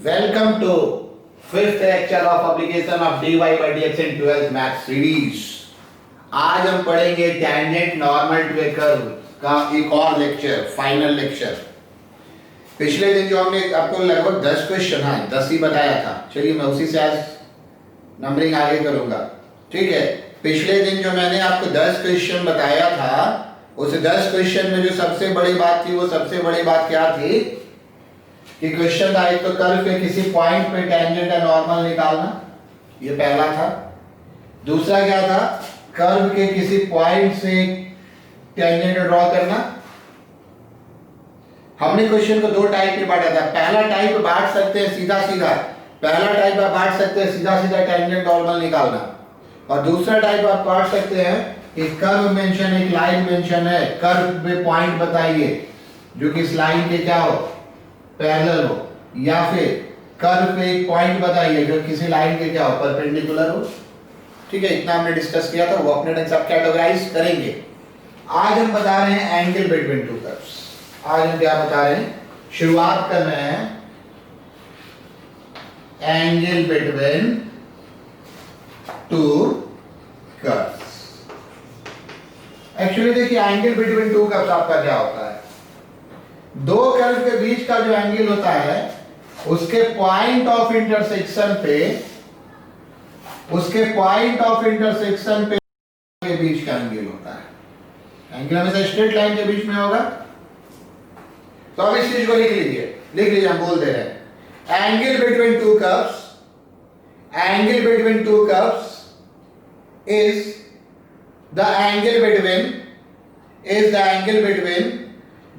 Welcome to fifth lecture of application of dy by dx in 12th math series। आज हम पढ़ेंगे tangent normal to a curve का एक और lecture, final lecture. पिछले दिन जो हमने आपको लगभग 10 क्वेश्चन 10 ही बताया था। चलिए मैं उसी से आज नंबरिंग आगे करूंगा, ठीक है। पिछले दिन जो मैंने आपको 10 क्वेश्चन बताया था, उस 10 क्वेश्चन में जो सबसे बड़ी बात थी, वो सबसे बड़ी बात क्या थी कि क्वेश्चन था एक तो कर्व के किसी पॉइंट पे टेंजेंट या नॉर्मल निकालना, ये पहला था। दूसरा क्या था, कर्व के किसी पॉइंट से टेंजेंट ड्रॉ करना। हमने क्वेश्चन को दो टाइप में बांटा था। पहला टाइप बांट सकते हैं सीधा सीधा, पहला टाइप आप बांट सकते हैं सीधा सीधा टेंजेंट नॉर्मल निकालना, और दूसरा टाइप आप बांट सकते हैं कि कर्व मेंशन, एक लाइन मेंशन है, कर्व पे पॉइंट बताइए जो कि इस लाइन के क्या हो, पैरेलल हो, या फिर कर्व पे एक पॉइंट बताइए जो किसी लाइन के क्या हो, परपेंडिकुलर हो। ठीक है, इतना हमने डिस्कस किया था, वो अपने ढंग से आप कैटेगराइज करेंगे। आज हम बता रहे हैं एंगल बिटवीन टू कर्व्स। आज हम क्या बता रहे हैं, शुरुआत कर रहे हैं angle between two curves. Actually देखिए, एंगल बिटवीन टू कर्व्स आपका क्या होता है, दो कर्व के बीच का जो एंगल होता है उसके पॉइंट ऑफ इंटरसेक्शन पे, उसके पॉइंट ऑफ इंटरसेक्शन पे के बीच का एंगल होता है। एंगल हमेशा स्ट्रेट लाइन के बीच में होगा। तो अब इस चीज को लिख लीजिए, हम बोल दे रहे हैं angle between two curves, angle between two curves is the angle between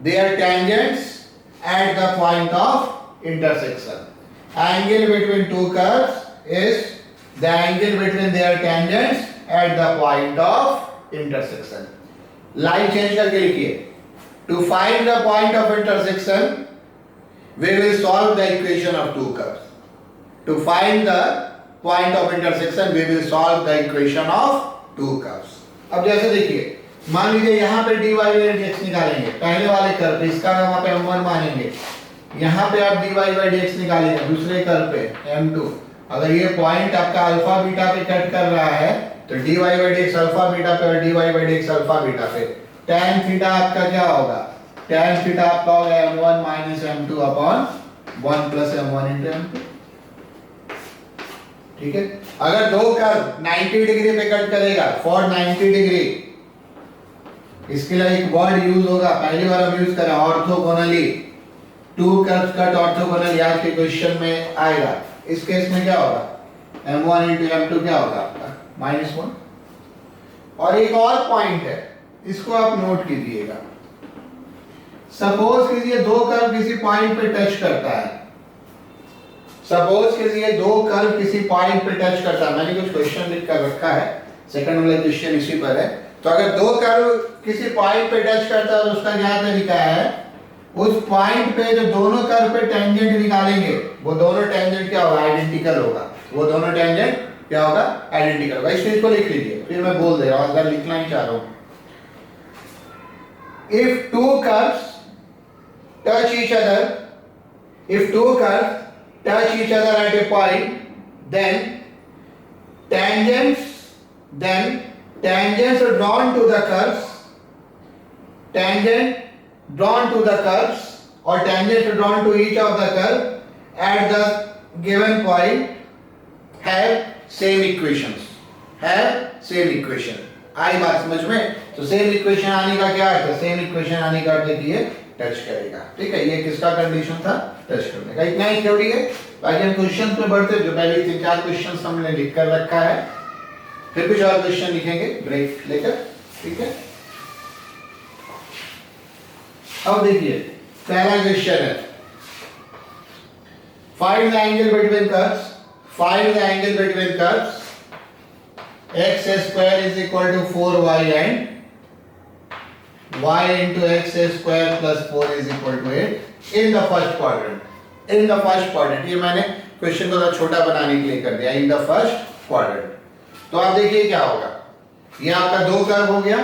their tangents at the point of intersection. Angle between two curves is the angle between their tangents at the point of intersection. Line change करके लिखिए, to find the point of intersection we will solve the equation of two curves. To find the point of intersection we will solve the equation of two curves. अब जैसे देखिए, मान लीजिए यहाँ पे dy by dx निकालेंगे, पहले वाले कर्व पे, इसका वहां पे m1 मानेंगे। यहाँ पे आप dy बाई dx निकालेंगे दूसरे कर्व पे m2। अगर ये पॉइंट आपका अल्फा बीटा पे कट कर रहा है तो dy by dx alpha beta पे और dy by dx alpha beta पे। tan थीटा आपका क्या होगा, tan थीटा आपका होगा m1 minus m2 upon 1 plus m1 into m2। ठीक है, अगर दो कर्व 90 डिग्री पे कट करेगा, फॉर 90 डिग्री, इसके लिए एक वर्ड यूज होगा, पहली बार हम यूज करें orthogonally. To curves cut orthogonal, याद के क्वेश्चन में आएगा। इस केस में क्या होगा, m1 into m2 क्या होगा आपका -1। और एक और पॉइंट है, इसको आप नोट कीजिएगा। सपोज कीजिए दो कर्व किसी पॉइंट पे टच करता है, सपोज कीजिए दो कर्व किसी पॉइंट पे टच करता है। मैंने कुछ क्वेश्चन लिख कर रखा है, सेकंड वाला क्वेश्चन इसी पर है। तो अगर दो कर्व किसी पॉइंट पे टच करता है तो उसका क्या तरीका है, उस पॉइंट पे जो दोनों कर्व पे टेंजेंट निकालेंगे वो दोनों टेंजेंट क्या होगा, आइडेंटिकल होगा। वो दोनों टेंजेंट क्या होगा, आइडेंटिकल होगा। इस चीज को लिख लीजिए, फिर मैं बोल दे रहा हूं, अगर लिखना ही चाह रहा हूं। If two curves touch each other, if two curves touch each other at A point, then tangents are drawn to the curves, tangent drawn to the curves, or tangents are drawn to each of the curve at the given point have same equations, आई बात समझ में। तो same equation आने का क्या है, same equation आने का अर्थ है कि ये टच करेगा। ठीक है, ये किसका कंडीशन था, टच करने का। इतना ही थ्योरी है, बाकी हम क्वेश्चन पे बढ़ते, जो पहले 3-4 क्वेश्चन हमने लिख कर रखा है, फिर कुछ और क्वेश्चन लिखेंगे ब्रेक लेकर। ठीक है, अब देखिए पहला क्वेश्चन है, find the angle between curves, find the angle between curves x square is equal to 4y and y into x square plus 4 is equal to 8 in the first quadrant. In the first quadrant, ये मैंने question को थोड़ा छोटा बनाने के लिए कर दिया, इन द फर्स्ट क्वाड्रेंट। तो आप देखिए क्या होगा, ये आपका दो कर्व हो गया,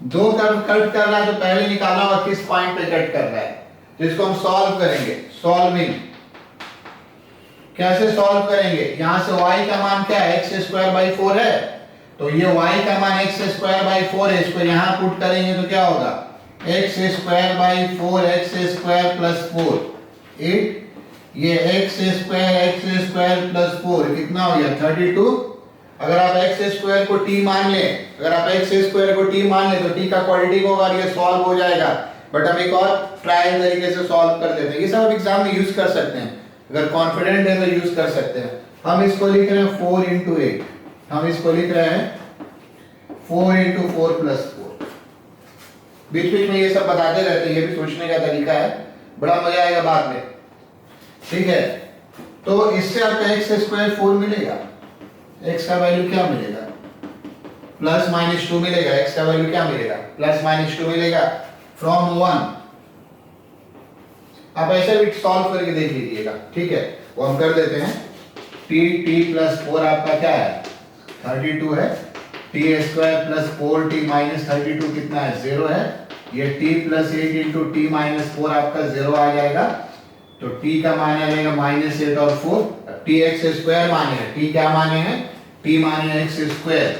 दो कर्व कट कर रहा है तो पहले निकालना होगा किस पॉइंट पे कट कर रहा है। तो इसको हम सॉल्व करेंगे, सॉल्विंग कैसे सॉल्व करेंगे? यहां से y का मान क्या है? x स्क्वायर बाई 4 है, तो ये y का मान x स्क्वायर बाई 4 है, इसको यहां पुट करेंगे तो क्या होगा? x square by 4 x square plus 4 8, ये x स्क्वायर प्लस 4 कितना हो गया? 32। अगर आप x स्क्वायर को t मान ले, अगर आप x स्क्वायर को t मान ले तो t का क्वाड्रेटिक होगा और ये सॉल्व हो जाएगा। बट हम एक और ट्रायल तरीके से सॉल्व कर देते हैं, ये सब एग्जाम में यूज कर सकते हैं, अगर कॉन्फिडेंट है तो यूज कर सकते हैं। हम इसको लिख रहे हैं 4 इंटू 8, हम इसको लिख रहे हैं 4 इंटू 4 प्लस 4। बीच बीच में ये सब बताते रहते हैं, ये भी सोचने का तरीका है, बड़ा मजा आएगा बाद में, ठीक है। तो इससे आपका x स्क्वायर 4 मिलेगा, x का वैल्यू क्या मिलेगा? प्लस माइनस 2 मिलेगा। x का वैल्यू क्या मिलेगा? प्लस माइनस 2 मिलेगा फ्रॉम 1। आप ऐसे भी सॉल्व करके देख लीजिएगा, ठीक है। वो हम कर देते हैं, t प्लस 4 आपका क्या है? 32 है। t square plus 4t minus 32 कितना है? 0 है। ये t plus 8 into T minus 4 आपका 0 आ जाएगा, तो t का मान आ जाएगा माइनस 8 और 4। t x स्क्वायर माने हैं, t क्या माने हैं? t माने x स्क्वायर,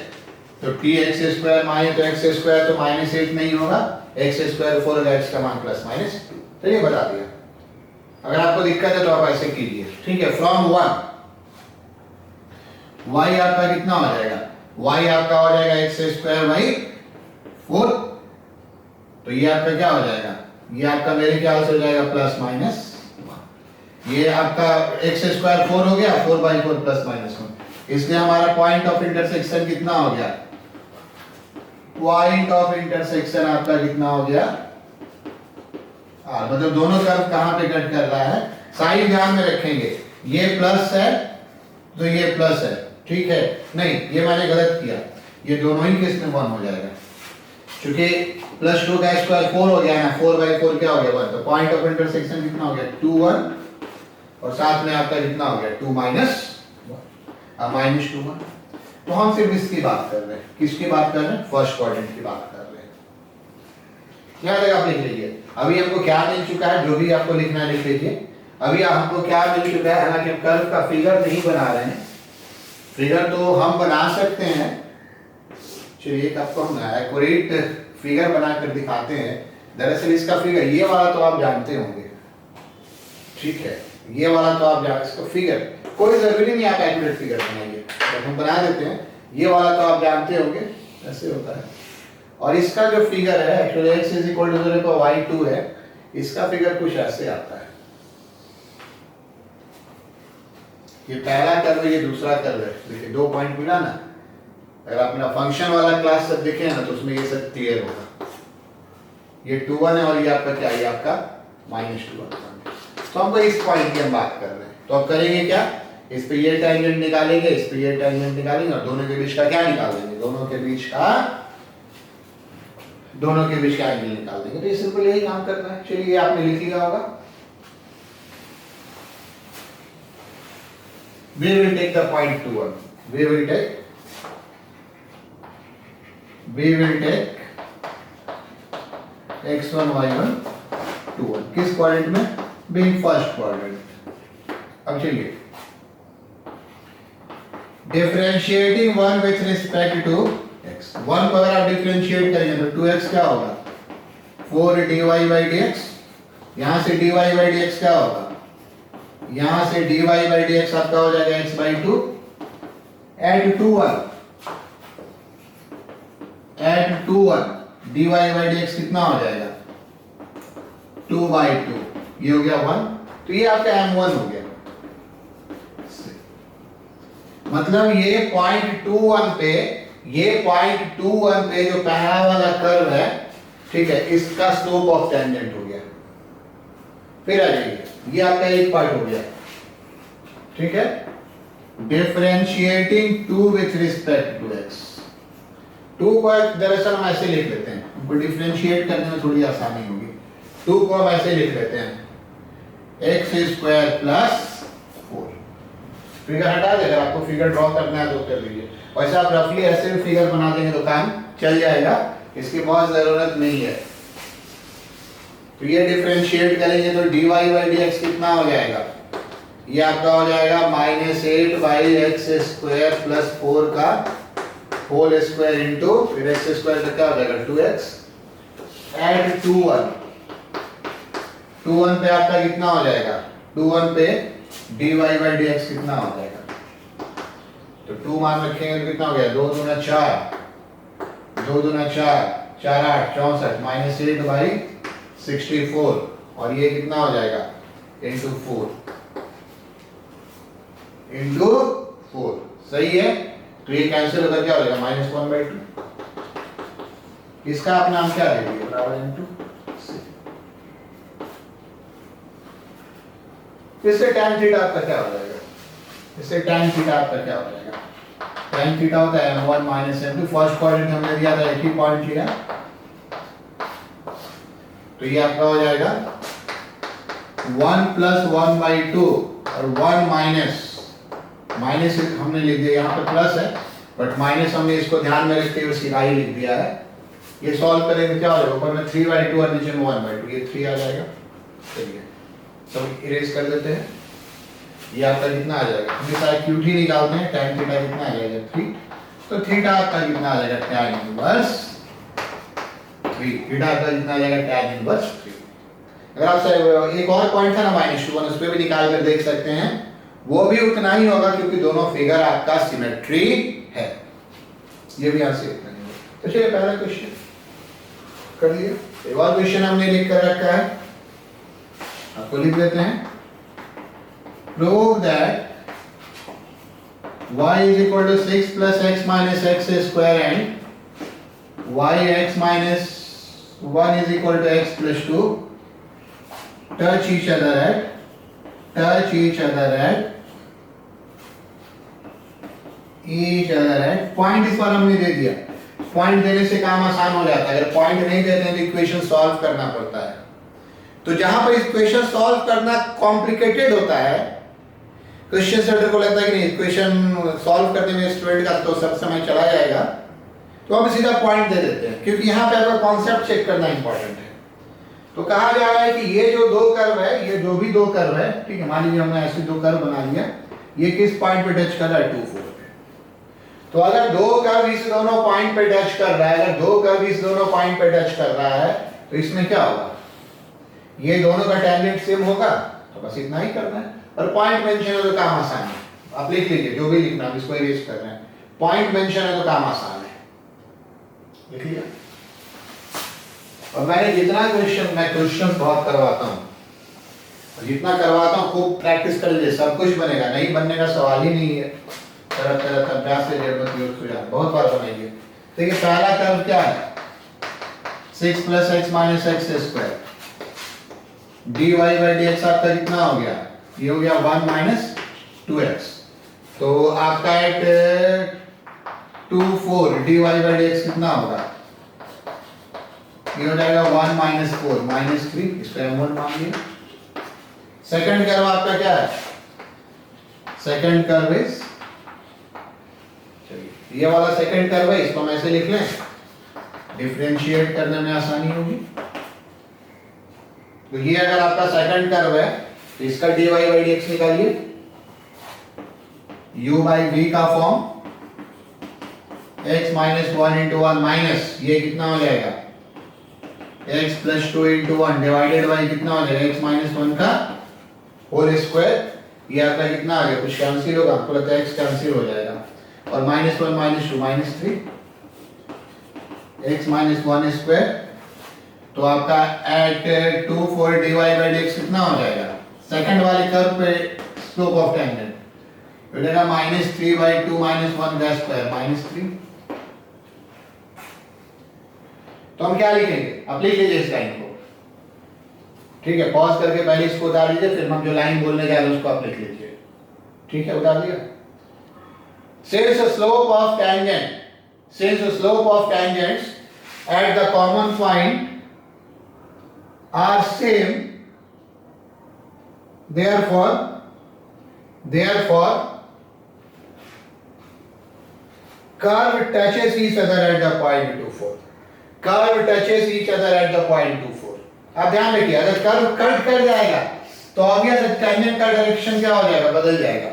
तो t x स्क्वायर माने तो x स्क्वायर तो माइनस 8 नहीं होगा, x स्क्वायर 4 होगा, x का मान प्लस माइनस 2। तो ये बता दिया। अगर आपको दिक्कत है तो आप ऐसे कीजिए, ठीक है। फ्रॉम 1 y आपका कितना हो जाएगा? y आपका हो जाएगा x स्क्वायर बाई 4, तो ये आपका क्या हो जाएगा? ये आपका मेरे ख्याल से हो जाएगा प्लस माइनस 1। ये आपका x स्क्वायर 4 हो गया, 4 बाई 4 प्लस माइनस 1। इसलिए हमारा पॉइंट ऑफ इंटरसेक्शन कितना हो गया? पॉइंट ऑफ इंटरसेक्शन आपका कितना हो गया? मतलब दोनों तरफ कहां पे कट कर रहा है, साइन ध्यान में रखेंगे। ये प्लस है तो ये प्लस है, ठीक है। नहीं, ये मैंने गलत किया, ये दोनों ही केस में 1 हो जाएगा, क्योंकि प्लस 2 का स्क्वायर 4 हो गया ना, 4 बाई 4 क्या हो गया? 1। तो पॉइंट ऑफ इंटरसेक्शन कितना हो गया? 2 1, और साथ में आपका कितना हो गया? 2 माइनस 1, माइनस 2 1। तो हम सिर्फ इसकी बात कर रहे हैं, किसकी बात कर रहे हैं? फर्स्ट क्वाड्रेंट की बात कर रहे हैं। क्या तक आप लिख लीजिए। अभी हमको क्या मिल चुका है, जो भी आपको लिखना है लिख लीजिए। अभी हमको क्या मिल चुका है, हालांकि हम कर्व का फिगर नहीं बना रहे हैं, फिगर तो हम बना सकते हैं। चलिए एक आपको हम एक्यूरेट फिगर बनाकर दिखाते हैं। दरअसल इसका फिगर ये वाला तो आप जानते होंगे, ठीक है, ये वाला तो आप जानते, इसका फिगर कोई जरूरी नहीं आप एक्यूरेट फिगर बनाइए, जब हम बना देते हैं ये वाला तो आप जानते होंगे, ऐसे होता है। और इसका जो फिगर है actually x is equal to 0 पर y2 है, इसका फिगर कुछ ऐसे आता है। ये पहला कर्व, ये दूसरा कर्व है, देखिए 2 पॉइंट मिला ना। अगर आप मेरा फंक्शन वाला क्लास सब देखे ना तो उसमें ये सब क्लियर होगा। ये 2 1 है और ये आपका क्या है? ये आपका माइनस 2 1। तो हमको इस पॉइंट की हम बात कर रहे हैं, तो अब करेंगे क्या? इस पे ये टेंजेंट निकालेंगे, इस पे ये टेंजेंट निकालेंगे, और दोनों के बीच का क्या निकाल देंगे? दोनों के बीच का एंगल निकाल देंगे। तो ये सिंपल यही काम करना है। चलिए आपने लिख लिया होगा। We will take the point 2 1. We will take x1 y1 2 1 किस क्वाड्रेंट में? being first quadrant. अब चलिए differentiating 1 with respect to x, 1 को अगर आप डिफरेंशिएट करेंगे तो 2x क्या होगा? 4 dy by dx। यहां से dy by dx क्या होगा? यहां से dy by dx आपका हो जाएगा x by 2। add 2 1 dy by dx कितना हो जाएगा? 2 by 2, ये हो गया 1। तो ये आपका m1 हो गया। मतलब ये पॉइंट 2 1 पे, ये पॉइंट 2 1 पे जो पहला वाला कर्व है, ठीक है, इसका स्लोप ऑफ टेंजेंट हो गया। फिर आ जाइए, ये आपका एक पार्ट हो गया, ठीक है। Differentiating 2 with respect to x, 2 को दरअसल हम ऐसे लिख लेते हैं, हमको डिफरेंशिएट करने में थोड़ी आसानी होगी। 2 को हम ऐसे लिख लेते हैं x स्क्वायर प्लस 4। फिगर हटा दे, अगर आपको फिगर ड्रॉ करना है तो कर लीजिए, वैसे आप रफली ऐसे भी फिगर बना देंगे तो काम चल जाएगा, इसकी बहुत जरूरत नहीं है। तो ये डिफरेंशिएट करेंगे तो dy by dx कितना हो जाएगा? ये आपका हो जाएगा -8/x² प्लस 4 का होल स्क्वायर इंटू फिर x स्क्वायर का क्या हो जाएगा 2x एड 2 1 पे आपका कितना हो जाएगा 2 1 पे dy/dx कितना हो जाएगा, तो 2 मान रखेंगे तो कितना हो गया 2 दूना 4 2 दूना 4 4 8 64 -8/64 और ये कितना हो जाएगा इंटू 4 सही है। तो ये कैंसिल होकर क्या हो जाएगा -1/2। इसका आप नाम क्या दे दिए बराबर इंटू। इससे tan थीटा आपका क्या हो जाएगा, इससे tan थीटा आपका क्या हो जाएगा, tan थीटा होता है m1 - m2। फर्स्ट क्वाड्रेंट हमने दिया था, एक ही पॉइंट लिया, तो ये आपका हो जाएगा 1 + 1/2 और 1 माइनस हमने लिख दिया, यहाँ पे प्लस है बट माइनस हमने इसको ध्यान में रखते हुए सीधा ही लिख दिया है। ये सॉल्व करेंगे क्या हो जाएगा, ऊपर में 3/2 और नीचे में 1/2, ये 3 आ जाएगा। चलिए सब इरेज कर देते हैं। ये आपका कितना आ जाएगा, हमेशा क्यूट ही निकालते हैं, tan थीटा कितना आ जाएगा 3, तो थीटा आपका कितना आ जाएगा tan इनवर्स 3, थीटा आपका कितना आ जाएगा tan इनवर्स 3। अगर आप एक और पॉइंट था ना -1, उस पे भी निकाल कर देख सकते हैं, वो भी उतना ही होगा क्योंकि दोनों फिगर आपका सिमेट्री है। ये भी यहां से इतना ही होगा। तो चलिए पहला क्वेश्चन कर लिया, एक और क्वेश्चन हमने लिख कर रखा है, आपको लिख देते हैं। Prove that y = 6 + x - x² and yx - 1 = x + 2 touch each other at point. इस बार हमने दे दिया, पॉइंट देने से काम आसान हो जाता है, अगर पॉइंट नहीं देते हैं तो इक्वेशन सॉल्व करना पड़ता है। तो जहां पर इक्वेशन सॉल्व करना कॉम्प्लिकेटेड होता है, क्वेश्चन सेटर को लगता है कि नहीं इक्वेशन सॉल्व करने में स्टूडेंट का तो सब समय चला जाएगा, तो हम सीधा पॉइंट दे देते हैं, क्योंकि यहाँ पे आपका कॉन्सेप्ट चेक करना इंपॉर्टेंट है। तो कहा जा रहा है कि ये जो दो कर्व है, ये जो भी दो कर्व है, ठीक है, मान लीजिए हमने ऐसे दो कर्व बना लिया, ये किस पॉइंट पे टच कर रहा है 2 4 पे। तो अगर दो कर्व इस दोनों पॉइंट पे टच कर रहा है, अगर दो कर्व इस दोनों पॉइंट पे टच कर रहा है, तो इसमें क्या होगा, ये दोनों का टेंजेंट सेम होगा, तो बस इतना ही करना है। और पॉइंट मेंशन है तो काम आसान है, आप लिख लीजिए जो भी लिखना है, इसको इरेज कर रहे हैं, पॉइंट मेंशन है तो काम आसान है, लिख लिया। और मैंने जितना क्वेश्चन बहुत करवाता हूँ, और जितना करवाता हूँ खूब प्रैक्टिस कर लीजिए, सब कुछ बनेगा, नहीं बनने का सवाल ही नहीं है। तरह तरह का अभ्यास से बहुत बार बनाइए। देखिए पहला कर्व क्या है, 6 + x - x² dy/dx आपका कितना हो गया, ये हो गया 1 - 2x, तो आपका एट 2 4 dy/dx कितना होगा, ये हो जाएगा 1 - 4 -3, इसको m1 मान लिया। सेकंड कर्व आपका क्या है, सेकंड कर्व इज, चलिए ये वाला सेकंड कर्व है, इसको हम ऐसे लिख लें, डिफरेंशिएट करने में आसानी होगी। तो ये अगर आपका सेकंड कर्व है, तो इसका dy/dx निकालिए, u/v का फॉर्म x - 1 × 1 माइनस ये कितना हो जाएगा x + 2 × 1 डिवाइडेड बाय कितना हो जाएगा x - 1 का होल स्क्वायर। ये आपका कितना आ गया, कुछ कैंसिल होगा, आपको लगता है x कैंसिल हो जाएगा, और -1 - 2 -3 x - 1², तो आपका एट 2 4 dy/dx कितना हो जाएगा, सेकंड वाले कर्व पे स्लोप ऑफ टेंजेंट हो जाएगा -3/2 - 1 का स्क्वायर -3। तो हम क्या लिखेंगे, आप लिख लीजिए इस लाइन को, ठीक है, पॉज करके पहले इसको उतार लीजिए, फिर हम जो लाइन बोलने जा रहे हैं उसको आप लिख लीजिए, ठीक है, उतार दिया। Since the slope of tangents at the common point are same, therefore curve touches each other at the point 2 4। Curve touches each other at the point 2 4। आप ध्यान रखिए, अगर कर्व कट कर जाएगा तो ऑब्वियस टेंजेंट का डायरेक्शन क्या हो जाएगा, बदल जाएगा।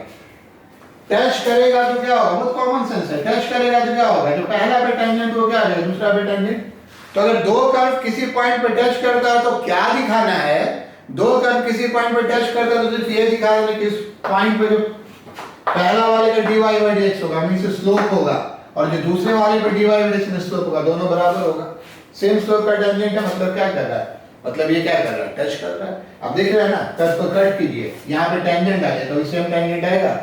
टच करेगा तो क्या होगा, बहुत कॉमन सेंस है, टच करेगा तो क्या होगा, जो पहला पे टेंजेंट वो क्या आ जाएगा, दूसरा पे टेंजेंट। तो अगर दो कर्व किसी पॉइंट पे टच करता है तो क्या दिखाना है, दो कर्व किसी पॉइंट पे टच करता है तो सिर्फ ये दिखा रहा है कि इस पॉइंट पे जो पहला वाले का dy बाई dx होगा, मींस स्लोप होगा, और जो दूसरे वाले पे dy बाई dx में स्लोप होगा, दोनों बराबर होगा। सेम स्लोप का टेंजेंट है, मतलब क्या कर रहा है, मतलब ये क्या कर रहा है, टच कर रहा है। अब देख रहे हैं ना, कर्व को कट कीजिए, यहाँ पे टेंजेंट आ जाए तो सेम टेंजेंट आएगा,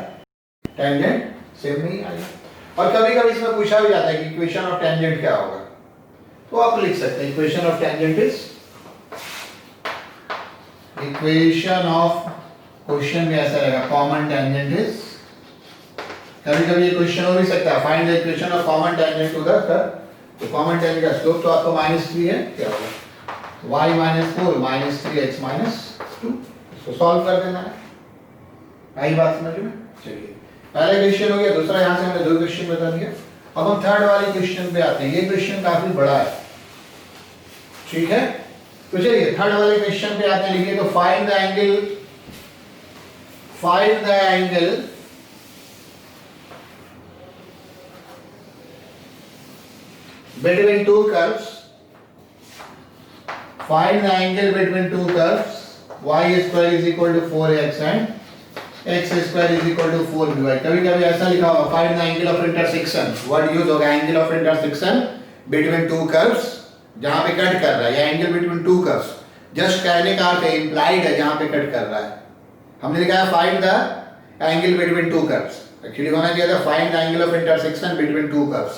टेंजेंट सेम नहीं आएगा। और कभी-कभी इसमें पूछा भी जाता है कि इक्वेशन ऑफ टेंजेंट क्या होगा, तो आप लिख सकते हैं equation of tangent is, equation of, question में ऐसा रहेगा कॉमन टेंजेंट इज, कभी-कभी ये क्वेश्चन हो भी सकता है, find the equation of common tangent to the curve. तो कॉमन टेंजेंट का स्लोप तो आपको -3 है, क्या होगा y - 4 - 3x - 2, इसको सॉल्व कर देना है। आई बात समझ में? चलिए पहला क्वेश्चन हो गया, दूसरा यहाँ से हमने दो क्वेश्चन बता दिया। अब हम थर्ड वाले क्वेश्चन पे आते हैं, ये क्वेश्चन काफी बड़ा है, ठीक है। तो चलिए थर्ड वाले क्वेश्चन पे आते हैं, लिखिए तो find the angle between two curves, find the angle between two curves, y square is equal to 4x and x square is equal to 4by। कभी कभी ऐसा लिखा होगा find the angle of intersection, what use होगा, angle of intersection between two curves, जहां पे cut कर रहा है, या angle between two curves, just कहने का अर्थ है, implied है, जहां पे कट कर रहा है। हमने लिखा है find the angle between two curves, actually होना चाहिए था find the angle of intersection between two curves,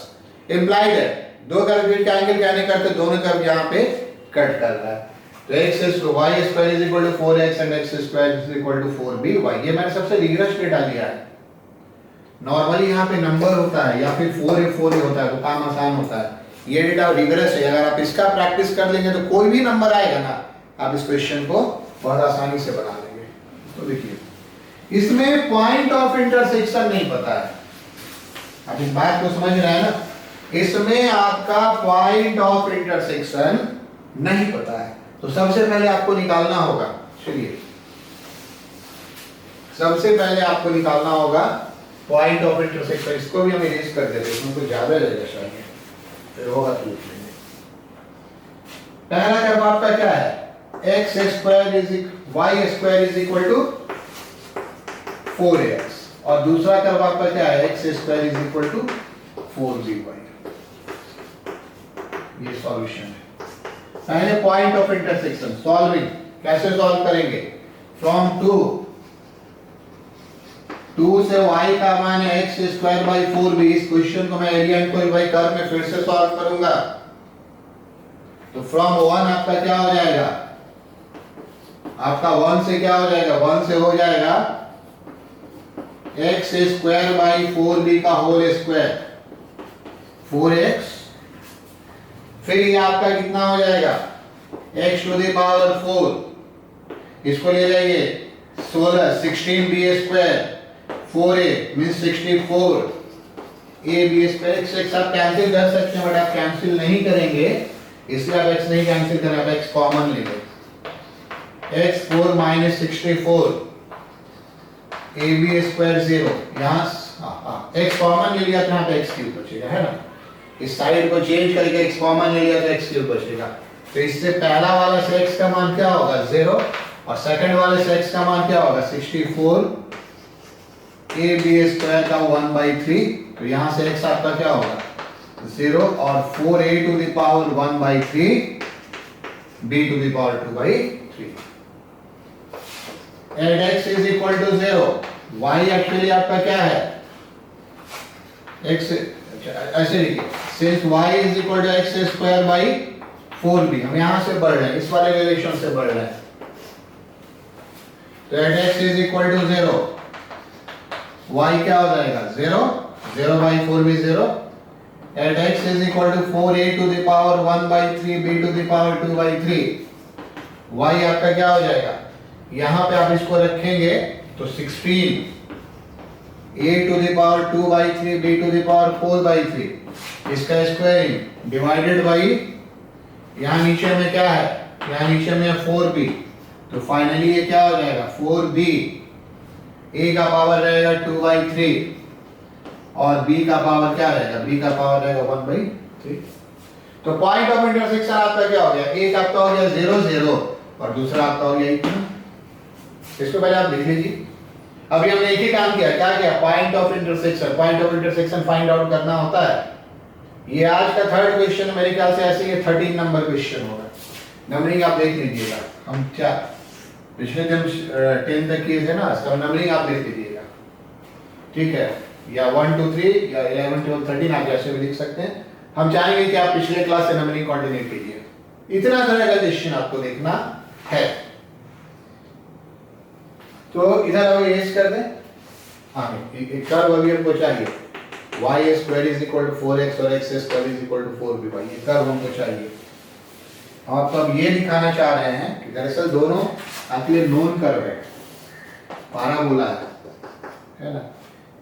implied है, दो कर्व का एंगल कहने का अर्थ दोनों कर्व यहां पे कट कर रहा है। तो x y square is equal to 4x and x square is equal to 4by, ये मैंने सबसे रिगरस डेटा लिया है। नॉर्मली यहाँ पे नंबर होता है या फिर 4 होता है तो काम आसान होता है, ये डेटा रिगरस है, अगर आप इसका प्रैक्टिस कर लेंगे तो कोई भी नंबर आएगा ना, आप इस क्वेश्चन को बहुत आसानी से बना लेंगे। तो देखिए इसमें पॉइंट ऑफ इंटरसेक्शन नहीं पता है, आप इस बात को समझ रहे हैं ना, इसमें आपका पॉइंट ऑफ इंटरसेक्शन नहीं पता है। तो सबसे पहले आपको निकालना होगा, चलिए सबसे पहले आपको निकालना होगा पॉइंट ऑफ इंटरसेक्शन। इसको भी हम इरेज कर देते हैं, इसमें कुछ ज्यादा लगेगा शायद, फिर होगा तो लिख लेंगे। पहला कर्व आपका क्या है, x square is y square is equal to 4x, और दूसरा कर्व आपका क्या है, x square is equal to 4by। ये सॉल्यूशन है। पहले पॉइंट ऑफ इंटरसेक्शन, सॉल्विंग कैसे सॉल्व करेंगे, फ्रॉम 2 से y का मान है x स्क्वायर बाई 4b। इस क्वेश्चन को मैं एरिया एंड कोई बाई कर्व में फिर से सॉल्व करूंगा, तो फ्रॉम 1 आपका क्या हो जाएगा, आपका 1 से क्या हो जाएगा, 1 से हो जाएगा x स्क्वायर बाई 4b का होल स्क्वायर 4x, फिर ये आपका कितना हो जाएगा, x टू द पावर 4, इसको ले जाइए 16b square 4a means 64 ab square. x आप कैंसिल कर सकते हैं, बट आप कैंसिल नहीं करेंगे, इसलिए आप x नहीं कैंसिल करें, आप x कॉमन ले लें, x 4 माइनस 64 ab स्क्वायर 0, यहाँ x कॉमन ले लिया तो यहाँ पे x क्यूब बचेगा, है ना, इस साइड को चेंज करके x कॉमन ले लिया तो x क्यूब बचेगा। तो इससे पहला वाला से x का मान क्या होगा 0, और सेकंड वाले से x का मान क्या होगा 64 ab स्क्वायर का 1/3, तो यहाँ से x आपका क्या होगा 0, और 4a to the power 1/3 b to the power 2/3, and x is equal to 0, y actually आपका क्या है, x ऐसे लिखिए, since y is equal to x square by 4b, हम यहां से बढ़ रहे हैं, इस वाले रिलेशन से बढ़ रहे हैं, तो at x is equal to 0, y क्या हो जाएगा 0, 0 by 4b 0, at x is equal to 4a to the power 1/3 b to the power 2/3, y आपका क्या हो जाएगा, यहां पे आप इसको रखेंगे तो 16 a to the power 2/3 b to the power 4/3, इसका स्क्वायरिंग डिवाइडेड बाई, यहाँ नीचे में क्या है, यहाँ नीचे में 4b तो फाइनली ये क्या हो जाएगा 4b, a का पावर रहेगा 2/3 और b का पावर क्या रहेगा, b का पावर रहेगा 1/3। तो पॉइंट ऑफ इंटरसेक्शन आपका क्या हो गया, एक आपका हो गया 0 0 और दूसरा आपका हो गया इतना। इसको पहले आप लिख लीजिए। अभी हमने एक ही काम किया, क्या किया, point of intersection, point of intersection find out करना होता है। ये आज का थर्ड क्वेश्चन मेरे ख्याल से ऐसे ये 13 नंबर क्वेश्चन होगा। नंबरिंग आप देख लीजिएगा, हम क्या पिछले दिन 10 तक किए थे ना, इसका नंबरिंग आप देख लीजिएगा, ठीक है, या 1 2 3 या 11 12 13 आप जैसे भी लिख सकते हैं। हम चाहेंगे कि आप पिछले क्लास से नंबरिंग कंटिन्यू कीजिए। इतना तरह का क्वेश्चन आपको देखना है। तो इधर अब एज कर दें, हाँ एक कर्व अभी हमको चाहिए, y square is equal to 4x और x square is equal to 4by, ये कर्व हमको चाहिए। हम आपको अब ये दिखाना चाह रहे हैं कि दरअसल दोनों आपके लिए नोन कर्व है, पाराबोला है ना।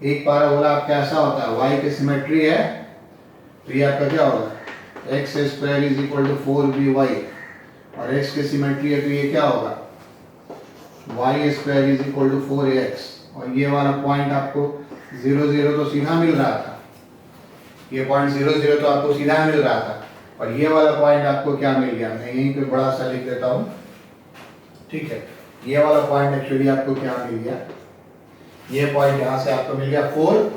एक पाराबोला आपका ऐसा होता है, y की सिमेट्री है तो ये आपका क्या होगा, x square is equal to 4by और x की सिमेट्री है तो ये क्या होगा, y square is equal to 4ax। और ये वाला पॉइंट आपको 0 0 तो सीधा मिल रहा था, ये पॉइंट 0 0 तो आपको सीधा मिल रहा था, और ये वाला पॉइंट आपको क्या मिल गया, मैं यहीं पे बड़ा सा लिख देता हूँ, ठीक है। ये वाला पॉइंट एक्चुअली आपको क्या मिल गया, ये पॉइंट यहाँ से आपको मिल गया 4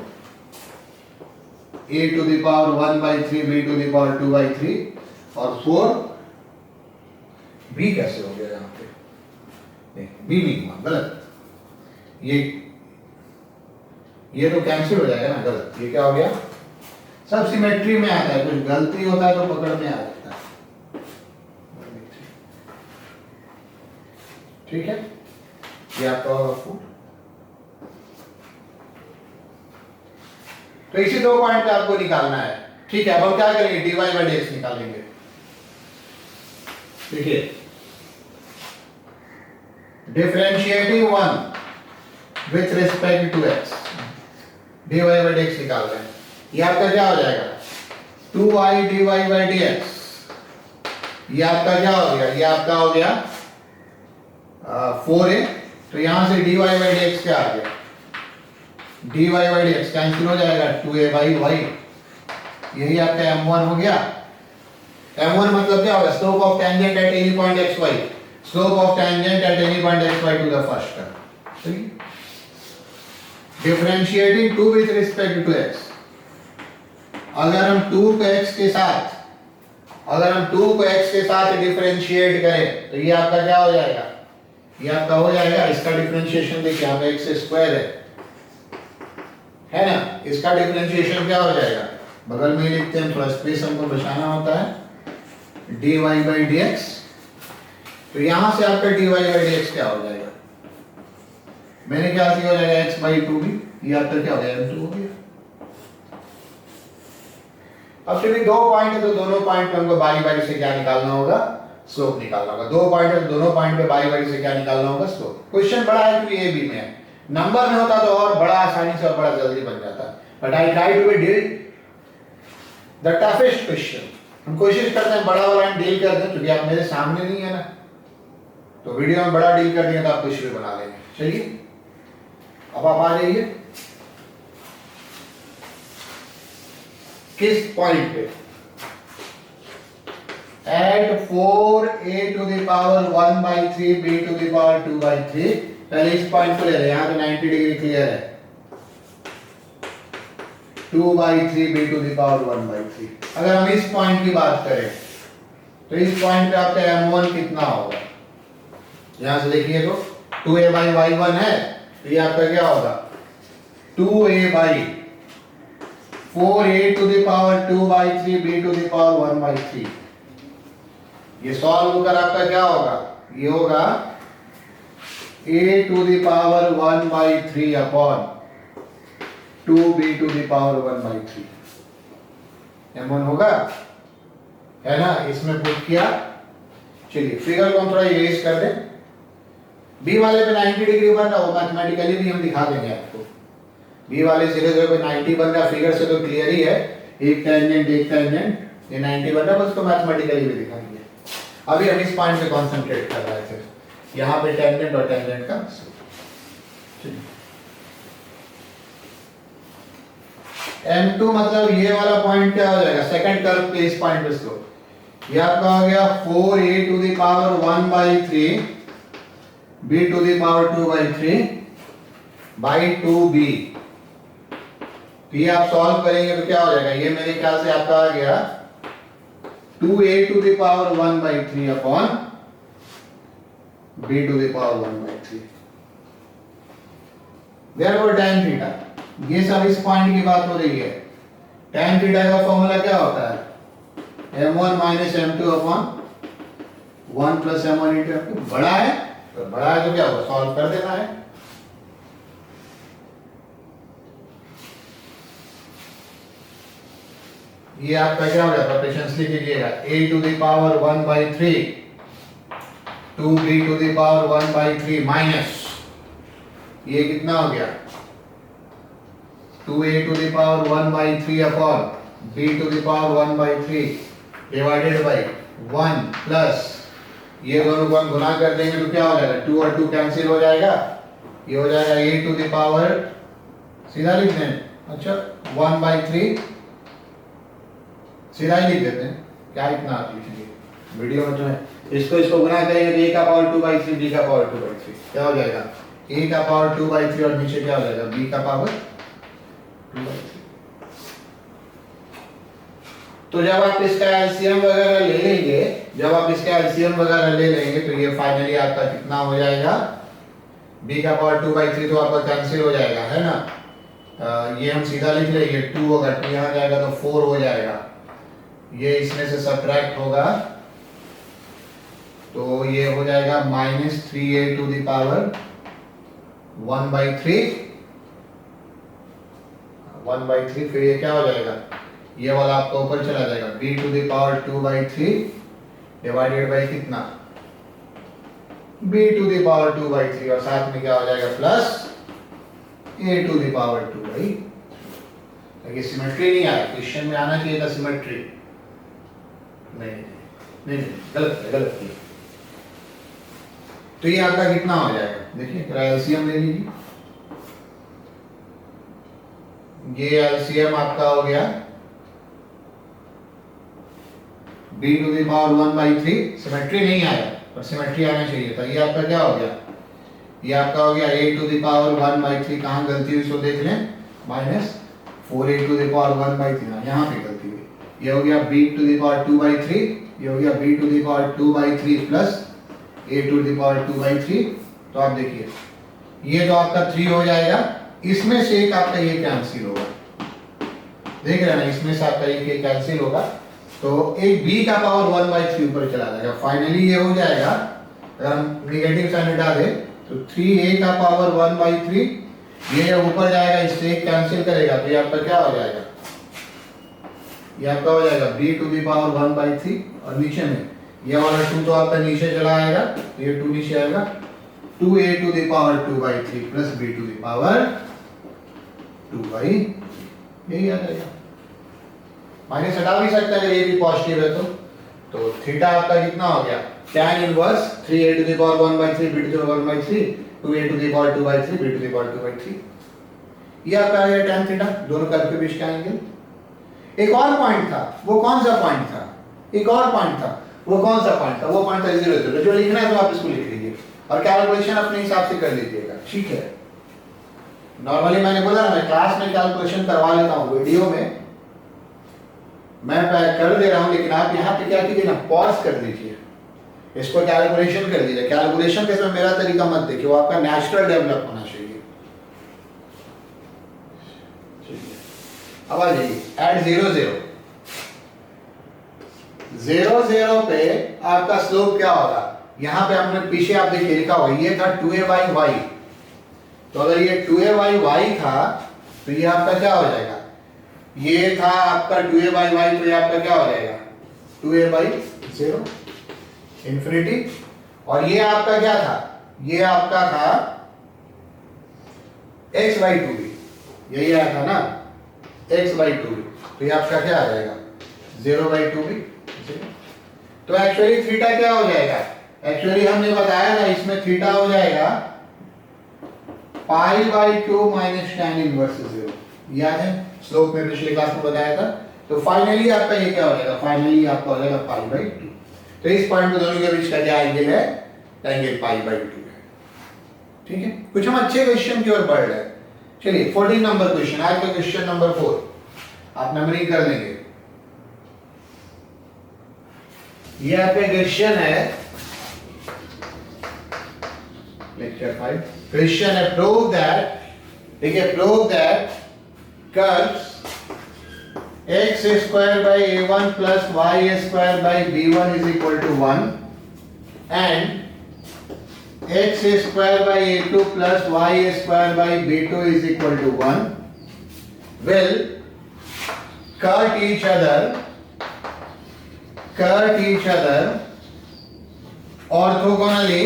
a to the power 1/3 b to the power 2/3 और 4 b कैसे हो गया यहाँ पे, नहीं b नहीं हुआ, गलत, ये तो कैंसिल हो जाएगा ना, गलत। ये क्या हो गया, सब सिमेट्री में आता है, कुछ गलती होता है तो पकड़ में आ जाता है, ठीक है। ये आपका होगा 4। तो इसी दो पॉइंट पे आपको निकालना है, ठीक है। अब हम क्या करेंगे, dy/dx निकालेंगे। देखिए differentiating 1 with respect to x, dy/dx निकाल रहे हैं। ये आपका क्या हो जाएगा 2y dy/dx, ये आपका क्या हो गया, ये आपका हो गया 4a। तो यहां से dy/dx क्या आ गया, dy/dx कैंसिल हो जाएगा 2a/y, यही आपका m1 हो गया। m1 मतलब क्या होगा, slope of tangent at any point xy, slope of tangent at any point xy to the first term. चलिए differentiating 2 with respect to x, अगर हम 2 को x के साथ, अगर हम 2 को x के साथ डिफरेंशिएट करें तो ये आपका क्या हो जाएगा, ये आपका हो जाएगा, इसका डिफरेंशिएशन देखिए यहाँ पे x स्क्वायर है ना, इसका डिफरेंशिएशन क्या हो जाएगा, बगल में लिखते हैं, थोड़ा स्पेस हमको बचाना होता है, dy/dx। तो यहां से आपका dy/dx क्या हो जाएगा, मेरे ख्याल से हो जाएगा x/2 भी, ये आपका क्या हो गया m2 हो गया। अब चलिए दो पॉइंट है तो दोनों पॉइंट पे हमको बारी बारी से क्या निकालना होगा, स्लोप निकालना होगा। दो पॉइंट है तो दोनों पॉइंट पे बारी बारी से क्या निकालना होगा, स्लोप। क्वेश्चन बड़ा है क्योंकि ए बी में है, नंबर में होता तो और बड़ा आसानी से और बड़ा जल्दी बन जाता, but I try to deal the toughest question. हम कोशिश करते हैं बड़ा वाला डील कर दें, क्योंकि आप मेरे सामने नहीं है ना, तो वीडियो में बड़ा डील कर देंगे तो आप कुछ भी बना लेंगे। चलिए अब आप आ जाइए किस पॉइंट पे, eight 4a to the power 1/3 b to the power 2/3। पहले इस पॉइंट को ले रहे हैं, यहाँ तो 90 डिग्री क्लियर है, 2/3 b to the power 1/3। अगर हम इस पॉइंट की बात करें तो इस पॉइंट पे आपका m1 कितना होगा, यहां से देखिए तो 2a/y1 है, तो ये आपका क्या होगा 2a/4a to the power 2/3 b to the power 1/3। ये सॉल्व कर आपका क्या होगा, ये होगा a to the power 1/3 upon 2b to the power 1/3, m1 होगा, है ना। इसमें पुट किया। चलिए फिगर को हम थोड़ा इरेज कर दें, बी वाले पे 90 डिग्री बन रहा, वो मैथमेटिकली भी हम दिखा देंगे आपको। बी वाले सिरे पे 90 बन रहा, फिगर से तो क्लियर ही है, एक टेंजेंट ये 90 बन रहा, बस तो मैथमेटिकली भी दिखाएंगे। अभी हम इस पॉइंट पे कंसंट्रेट कर रहे थे। यहाँ पे टेंजेंट और टेंजेंट का M2 मतलब ये वाला पॉइंट क्या हो जाएगा, सेकंड कर्व पे इस पॉइंट पे स्लोप। ये आपका हो गया 4a to the power 1/3 b to the power 2/3 by 2b। तो ये आप सॉल्व करेंगे तो क्या हो जाएगा, ये मेरे ख्याल से आपका आ गया 2a to the power 1/3 upon b to the power 1/3। Therefore tan theta, ये सब इस पॉइंट की बात हो रही है। tan थीटा का फॉर्मूला क्या होता है, m1 minus m2 upon 1 plus m1 into m2। बड़ा है तो क्या होगा, सॉल्व कर देना है। ये आपका क्या हो जाता है, पेशेंस लीजिएगा, a to the power 1/3 2b to the power 1/3 minus ये कितना हो गया 2a to the power 1/3 upon b to the power 1/3 divided by 1 plus ये दोनों को हम गुना कर देंगे तो क्या हो जाएगा, 2 और 2 कैंसिल हो जाएगा, ये हो जाएगा a टू द पावर, सीधा लिख दें, अच्छा 1/3 सीधा ही लिख देते हैं, क्या इतना आप लिखेंगे वीडियो में जो है, इसको गुना करेंगे तो a का पावर 2/3 b का पावर 2/3 क्या हो जाएगा, a का पावर 2/3 और नीचे क्या हो जाएगा b का पावर 2/3। तो जब आप इसका एलसीएम वगैरह ले लेंगे, तो ये फाइनली आपका कितना हो जाएगा, b का पावर 2/3 तो आपका कैंसिल हो जाएगा, है ना। ये हम सीधा लिख लेंगे, 2 होगा, 2 यहाँ जाएगा तो 4 हो जाएगा, ये इसमें से सब्ट्रैक्ट होगा तो ये हो जाएगा -3a टू द पावर 1/3 फिर ये क्या हो जाएगा, ये वाला आपका ऊपर चला जाएगा, b to the power 2/3 divided by कितना, b टू द पावर 2/3 और साथ में क्या हो जाएगा plus a to the power 2/3। ये सिमेट्री नहीं आया, क्वेश्चन में आना चाहिए था सिमेट्री, नहीं गलत किया। तो ये आपका कितना हो जाएगा, देखिए एलसीएम ले लीजिए, ये एलसीएम आपका हो गया b to the power 1/3, symmetry नहीं आया पर सिमेट्री आना चाहिए था, ये आपका क्या हो गया, ये आपका हो गया a टू द पावर 1/3, कहाँ गलती हुई सो देख लें, -4a टू द पावर 1/3, यहाँ पे गलती हुई, ये हो गया b टू द पावर 2/3, ये हो गया b to the power 2/3 plus a to the power 2/3। तो आप देखिए ये तो आपका 3 हो जाएगा, इसमें से एक आपका ये कैंसिल होगा, देख रहे हैं ना, इसमें से आपका ये कैंसिल होगा तो एक b का पावर 1/3 ऊपर चला जाएगा, फाइनली ये हो जाएगा, अगर हम नेगेटिव साइन हटा दें तो 3a का पावर 1/3, ये ऊपर जाएगा, इससे एक कैंसिल करेगा तो ये आपका क्या हो जाएगा, ये आपका हो जाएगा b टू द पावर 1/3 और नीचे में ये वाला 2 तो आपका नीचे चला आएगा तो ये 2 नीचे आएगा, 2a to the power 2/3 plus b to the power 2/, यही आ जाएगा। माइनस हटा भी सकता है, ये भी पॉजिटिव है तो थीटा आपका कितना हो गया, tan inverse 3a to the power 1/3 b to the power 1/3 2a to the power 2/3 b to the power 2/3, ये आपका आ गया tan थीटा, दोनों कर्व के बीच का एंगल। एक और पॉइंट था, वो कौन सा पॉइंट था, वो पॉइंट था 0, जो लिखना है तो आप इसको लिख लीजिए और कैलकुलेशन अपने हिसाब से कर लीजिएगा, ठीक है। नॉर्मली मैंने बोला ना, मैं क्लास में कैलकुलेशन करवा लेता हूँ, वीडियो में मैं कर दे रहा हूँ, लेकिन आप यहाँ पे क्या कीजिए ना, पॉज कर दीजिए, इसको कैलकुलेशन कर दीजिए। कैलकुलेशन के समय मेरा तरीका मत देखिए, वो आपका नेचुरल डेवलप होना चाहिए। अब आ जाइए, एट 0 0 पे आपका स्लोप क्या होगा, यहाँ पे हमने पीछे आप देखिए लिखा हुआ, ये था 2a/y, तो अगर ये 2a/y था तो ये आपका क्या हो जाएगा, ये था आपका 2a/y, तो ये आपका क्या हो जाएगा 2a/0 इंफिनिटी, और ये आपका क्या था, ये आपका था x/2b, यही आया था ना x/2b, तो ये आपका क्या आ जाएगा 0/2b। तो एक्चुअली थीटा क्या हो जाएगा, एक्चुअली हमने बताया ना इसमें थीटा हो जाएगा pi by 2 minus tan inverse 0, याद है स्लोप में पिछले क्लास में बताया था। तो फाइनली आपका ये क्या हो जाएगा, फाइनली आपका हो जाएगा पाई बाई 2। तो इस पॉइंट पे दोनों के बीच का क्या एंगल है, एंगल पाई बाई 2 है। ठीक है, कुछ हम अच्छे क्वेश्चन की ओर बढ़ रहे हैं। चलिए 14 नंबर क्वेश्चन, आज का क्वेश्चन नंबर 4 आप मेमोरी कर लेंगे। ये आपका क्वेश्चन है लेक्चर 5। क्वेश्चन है प्रूव दैट, देखिए prove that curves x square by a1 plus y square by b1 is equal to 1 and x square by a2 plus y square by b2 is equal to 1 will cut each other orthogonally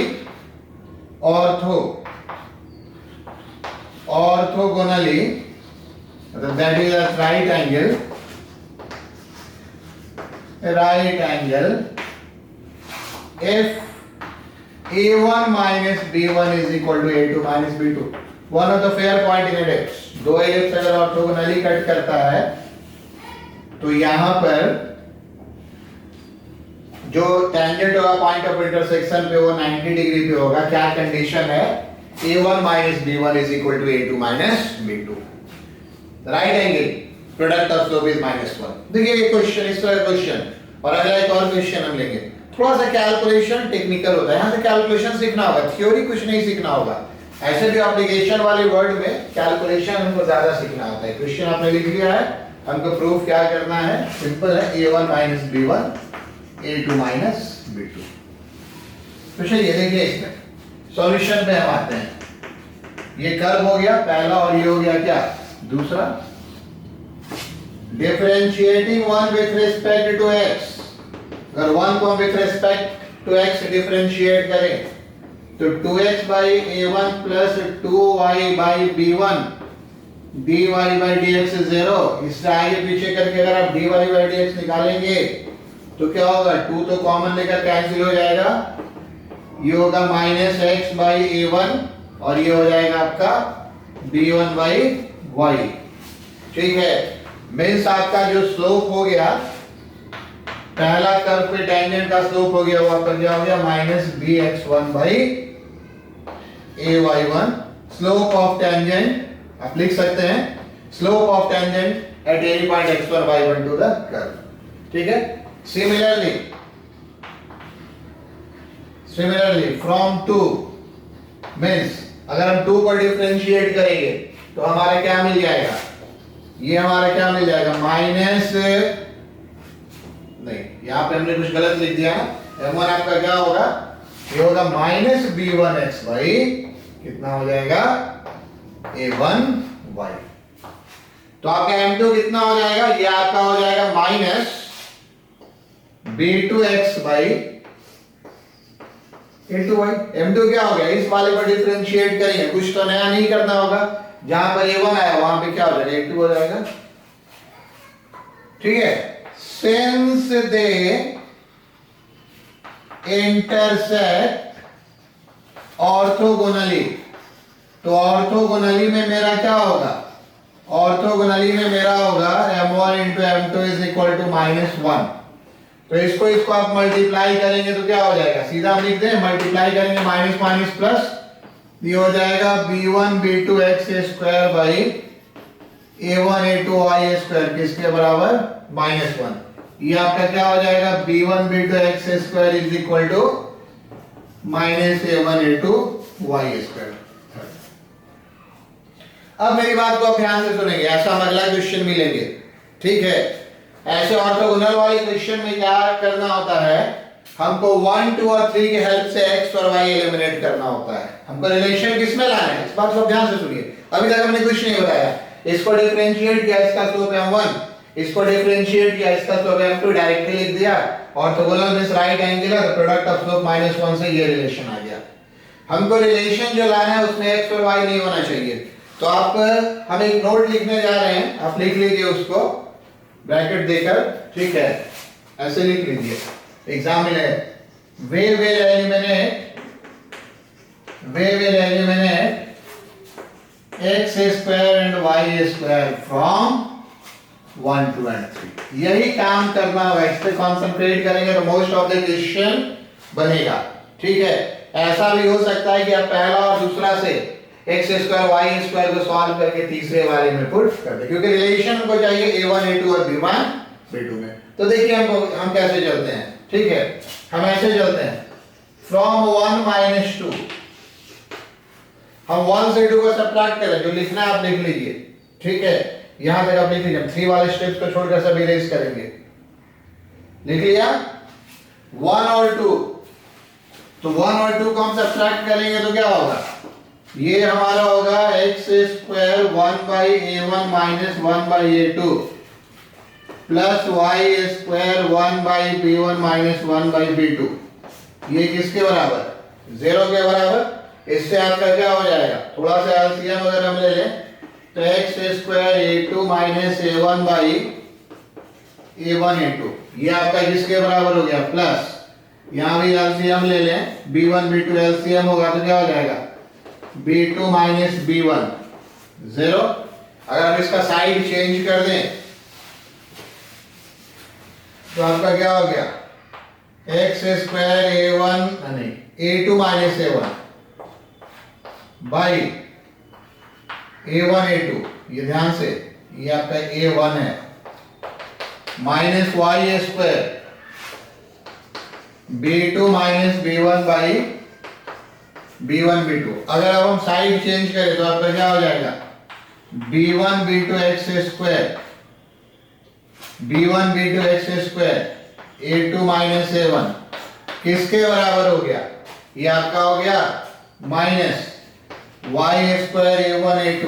that is a right angle if a1 minus b1 is equal to a2 minus b2, one of the fair point in ellipse, दो ellipse अगर orthogonally cut करता है तो यहां पर जो tangent होगा point of intersection पे वो 90 डिग्री पे होगा। क्या कंडीशन है, a1 minus b1 is equal to a2 minus b2, right angle product of slope is -1। देखिए ये क्वेश्चन, इस तरह क्वेश्चन, और अगला एक और क्वेश्चन हम लेंगे। थोड़ा सा कैलकुलेशन टेक्निकल होता है, यहाँ से कैलकुलेशन सीखना होगा, थ्योरी कुछ नहीं सीखना होगा। ऐसे भी एप्लीकेशन वाले वर्ड में कैलकुलेशन हमको ज्यादा सीखना होता है। क्वेश्चन आपने लिख लिया है, हमको प्रूफ क्या करना है, सिंपल है, a1 minus b1 a2 minus b2। तो चलिए देखिए इसमें सॉल्यूशन पे हम आते हैं। ये कर्व हो गया पहला और ये हो गया क्या दूसरा। Differentiating one with respect to x, अगर वन को हम with respect to x differentiate करें तो 2x by a1 plus 2y by b1 dy by dx is 0। इससे आगे पीछे करके अगर आप dy by dx निकालेंगे तो क्या होगा, 2 तो कॉमन लेकर कैंसिल हो जाएगा, ये होगा -x by a1 और ये हो जाएगा आपका b1 by y। ठीक है, मींस आपका जो स्लोप हो गया, पहला कर्व पे टेंजेंट का स्लोप हो गया, वो आपका क्या हो गया -bx1 by ay1। Slope of tangent आप लिख सकते हैं, slope of tangent at any point x1 y1 to the curve. ठीक है, सिमिलरली फ्रॉम 2 मींस अगर हम 2 को डिफरेंशिएट करेंगे तो हमारा क्या मिल जाएगा, ये हमारा क्या मिल जाएगा माइनस, नहीं यहां पे हमने कुछ गलत लिख दिया ना, m1 आपका क्या होगा, ये होगा -b1x by कितना हो जाएगा a1y। तो आपका m2 कितना हो जाएगा, ये आपका हो जाएगा -b2x by a2y। m2 क्या हो गया, इस वाले को डिफरेंशिएट करेंगे, कुछ तो नया नहीं करना होगा, जहां पर a1 आया वहां पे क्या हो जाएगा a2 हो जाएगा। ठीक है, सिंस दे इंटरसेक्ट ऑर्थोगोनली, तो ऑर्थोगोनली में मेरा क्या होगा, ऑर्थोगोनली में मेरा होगा m1 into m2 is equal to -1। तो इसको आप मल्टीप्लाई करेंगे तो क्या हो जाएगा, सीधा हम लिख दें, मल्टीप्लाई करेंगे माइनस माइनस प्लस, ये हो जाएगा b1 b2 x square by a1 a2 y square किसके बराबर -1। ये आपका क्या हो जाएगा b1 b2 x square is equal to -a1 a2 y square. अब मेरी बात को आप ध्यान से सुनेंगे, ऐसा हम अगला क्वेश्चन मिलेंगे। ठीक है, ऐसे ऑर्थोगोनल वाले क्वेश्चन में क्या करना होता है, हमको 1 2 और 3 की हेल्प से x और y एलिमिनेट करना होता है। हमको रिलेशन किसमें लाना है, इस बात को ध्यान से सुनिए। अभी तक हमने कुछ नहीं बताया, इसको डिफरेंशिएट किया, इसका स्लोप m1, इसको डिफरेंशिएट किया, इसका स्लोप m2, डायरेक्टली लिख दिया। ऑर्थोगोनल मींस राइट एंगल है, प्रोडक्ट ऑफ स्लोप -1 से ये रिलेशन आ गया। हमको रिलेशन जो लाना है उसमें x और y नहीं होना चाहिए। तो आप हम एक नोट लिखने जा रहे हैं, आप लिख लीजिए उसको ब्रैकेट देकर। ठीक है, ऐसे लिख लीजिए, एग्जाम में we will eliminate x square and y square from 1 2 and 3। यही काम करना होगा, इस पे कॉन्सेंट्रेट करेंगे तो मोस्ट ऑफ द क्वेश्चन बनेगा। ठीक है, ऐसा भी हो सकता है कि आप पहला और दूसरा से एक्स स्क्वायर वाई स्क्वायर को सॉल्व करके तीसरे वाले में पुट कर दे, क्योंकि रिलेशन हमको चाहिए a1 a2 और b1 b2 में। तो देखिए हम कैसे चलते हैं। ठीक है, हम ऐसे चलते हैं फ्रॉम 1 माइनस 2, हम 1 से 2 को सब्ट्रैक्ट करें, जो लिखना है आप लिख लीजिए। ठीक है, यहां तक आप लिख लीजिए, 3 वाले स्टेप्स को छोड़कर सब इरेज करेंगे। लिख लिया 1 और 2, तो 1 और 2 को हम सब्ट्रैक्ट करेंगे तो क्या होगा, ये हमारा होगा x square 1 by a1 minus 1 by a2 plus y square 1 by b1 minus 1 by b2। ये किसके बराबर, 0 के बराबर। इससे आपका क्या हो जाएगा, थोड़ा सा एलसीएम अगर हम ले लें तो x square a2 minus a1 by a1 a2, ये आपका किसके बराबर हो गया, प्लस यहां भी एलसीएम ले लें, b1 b2 एलसीएम होगा तो क्या हो जाएगा, b2 माइनस b1 0। अगर हम इसका साइड चेंज कर दें तो आपका क्या हो गया, एक्स स्क्वायर a1 नहीं a2 minus a1 by a1 a2, ये ध्यान से ये आपका a1 है, minus Y square b2 minus b1 by b1 b2। अगर अब हम साइड चेंज करें तो आपका क्या हो जाएगा, b1 b2 x square b1 b2 x square a2 minus a1 किसके बराबर हो गया, ये आपका हो गया minus Y square a1 a2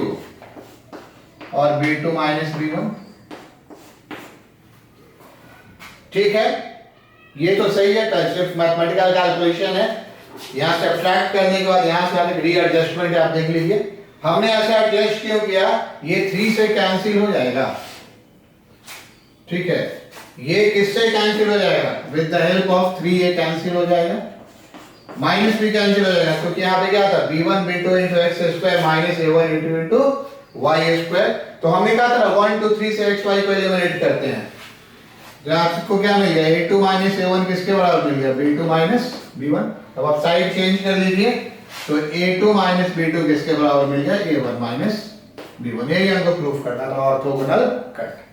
और b2 माइनस b1। ठीक है, ये तो सही है, सिर्फ मैथमेटिकल कैलकुलेशन है। यहां से सब्ट्रैक्ट करने के बाद यहां से आगे रीएडजस्टमेंट है, आप देख लीजिए हमने ऐसे एडजस्ट क्यों किया, ये 3 से कैंसिल हो जाएगा। ठीक है, ये किससे कैंसिल हो जाएगा, विद द हेल्प ऑफ 3 ये कैंसिल हो जाएगा, माइनस भी कैंसिल हो जाएगा, क्योंकि यहाँ पे क्या था b1 b2 into x square minus a1 into y square. तो हमने कहा था 1 2 3 से x y को एलिमिनेट करते हैं, तो आपको क्या मिल गया, a2 माइनस a1 किसके बराबर मिल गया, b2 माइनस b1। अब आप साइड चेंज कर लीजिए तो a2 माइनस b2 किसके बराबर मिल गया, a1 माइनस b1। यही हमको प्रूफ करना था, ऑर्थोगोनल कट।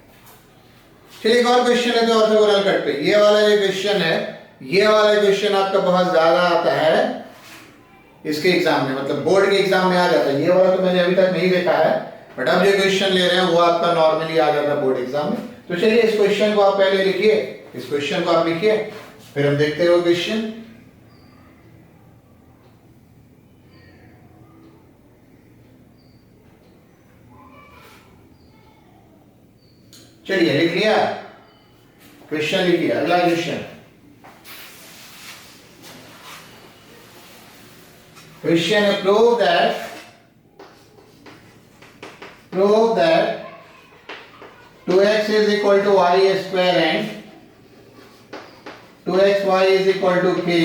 चलिए एक और क्वेश्चन है तो ऑर्थोगोनल कट पे, ये वाला जो क्वेश्चन है, ये वाला क्वेश्चन आपका बहुत ज्यादा आता है इसके एग्जाम में, मतलब बोर्ड के एग्जाम में आ जाता है। ये वाला तो मैंने अभी तक नहीं देखा है, बट अब जो क्वेश्चन ले रहे हैं वो आपका नॉर्मली आ जाता है बोर्ड एग्जाम में। तो चलिए इस क्वेश्चन को आप पहले लिखिए, इस क्वेश्चन को आप लिखिए, फिर हम देखते हैं वो क्वेश्चन। चलिए लिख लिया क्वेश्चन, लिखिए अगला question. Question prove that 2x is equal to y square and 2xy is equal to k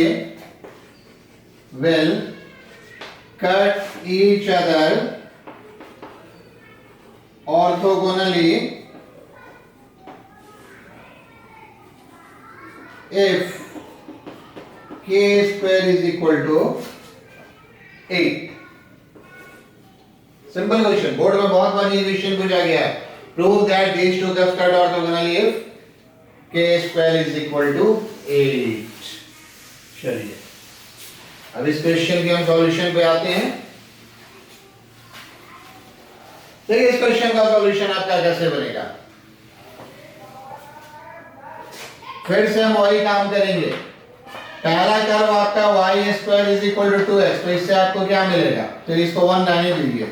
will cut each other orthogonally if k square is equal to 8। Simple question, board में बहुत बार ये question पूछा गया है। Prove that these two curves cut orthogonally if k square is equal to 8। चलिए अब इस क्वेश्चन के हम सॉल्यूशन पे आते हैं। देखिए इस क्वेश्चन का सॉल्यूशन आपका कैसे बनेगा, फिर से हम वही काम करेंगे। पहला कर्व आपका y square is equal to 2x, तो इससे आपको क्या मिलेगा, तो इसको 1 रहने दीजिए।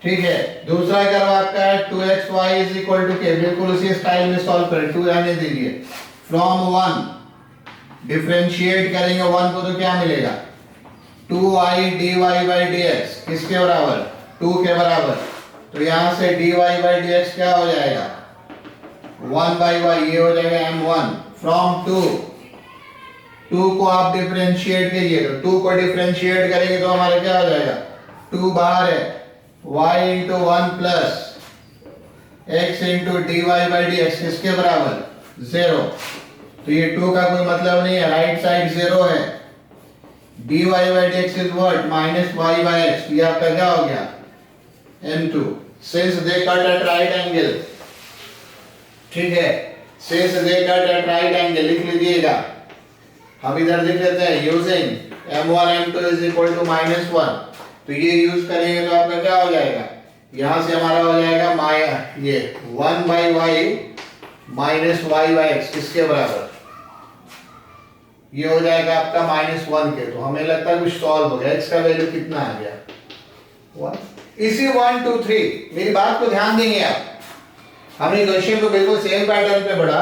ठीक है, दूसरा कर्व आपका है 2xy is equal to k, बिल्कुल उसी स्टाइल में सॉल्व करें, 2 रहने दीजिए। फ्रॉम 1 डिफरेंशिएट करेंगे 1 को तो क्या मिलेगा, 2y dy by dx किसके बराबर, 2 के बराबर। तो यहां से dy by dx क्या हो जाएगा, 1 by y, ये हो जाएगा m1। फ्रॉम 2 2 को आप डिफरेंशिएट कीजिए तो 2 को डिफरेंशिएट करेंगे तो हमारा क्या हो जाएगा, 2 बाहर है, y into 1 plus x into d y by d x किसके बराबर, 0। तो ये 2 का कोई मतलब नहीं है, राइट साइड 0 है। dy by dx is what, minus y by x, ये आपका क्या हो गया, m2। since they cut at right angle, ठीक है, since they cut at right angle लिख लीजिएगा। हम इधर लिख लेते हैं using m1 m2 is equal to -1, तो ये यूज करेंगे तो आपका क्या हो जाएगा, यहां से हमारा हो जाएगा ये 1 by y minus y by x किसके बराबर, ये हो जाएगा आपका -1 के। तो हमें लगता है कुछ सॉल्व हो गया, x का वैल्यू कितना आ गया, 1। इसी 1 2 3 मेरी बात को ध्यान देंगे आप, हमने क्वेश्चन को बिल्कुल सेम पैटर्न पे पढ़ा,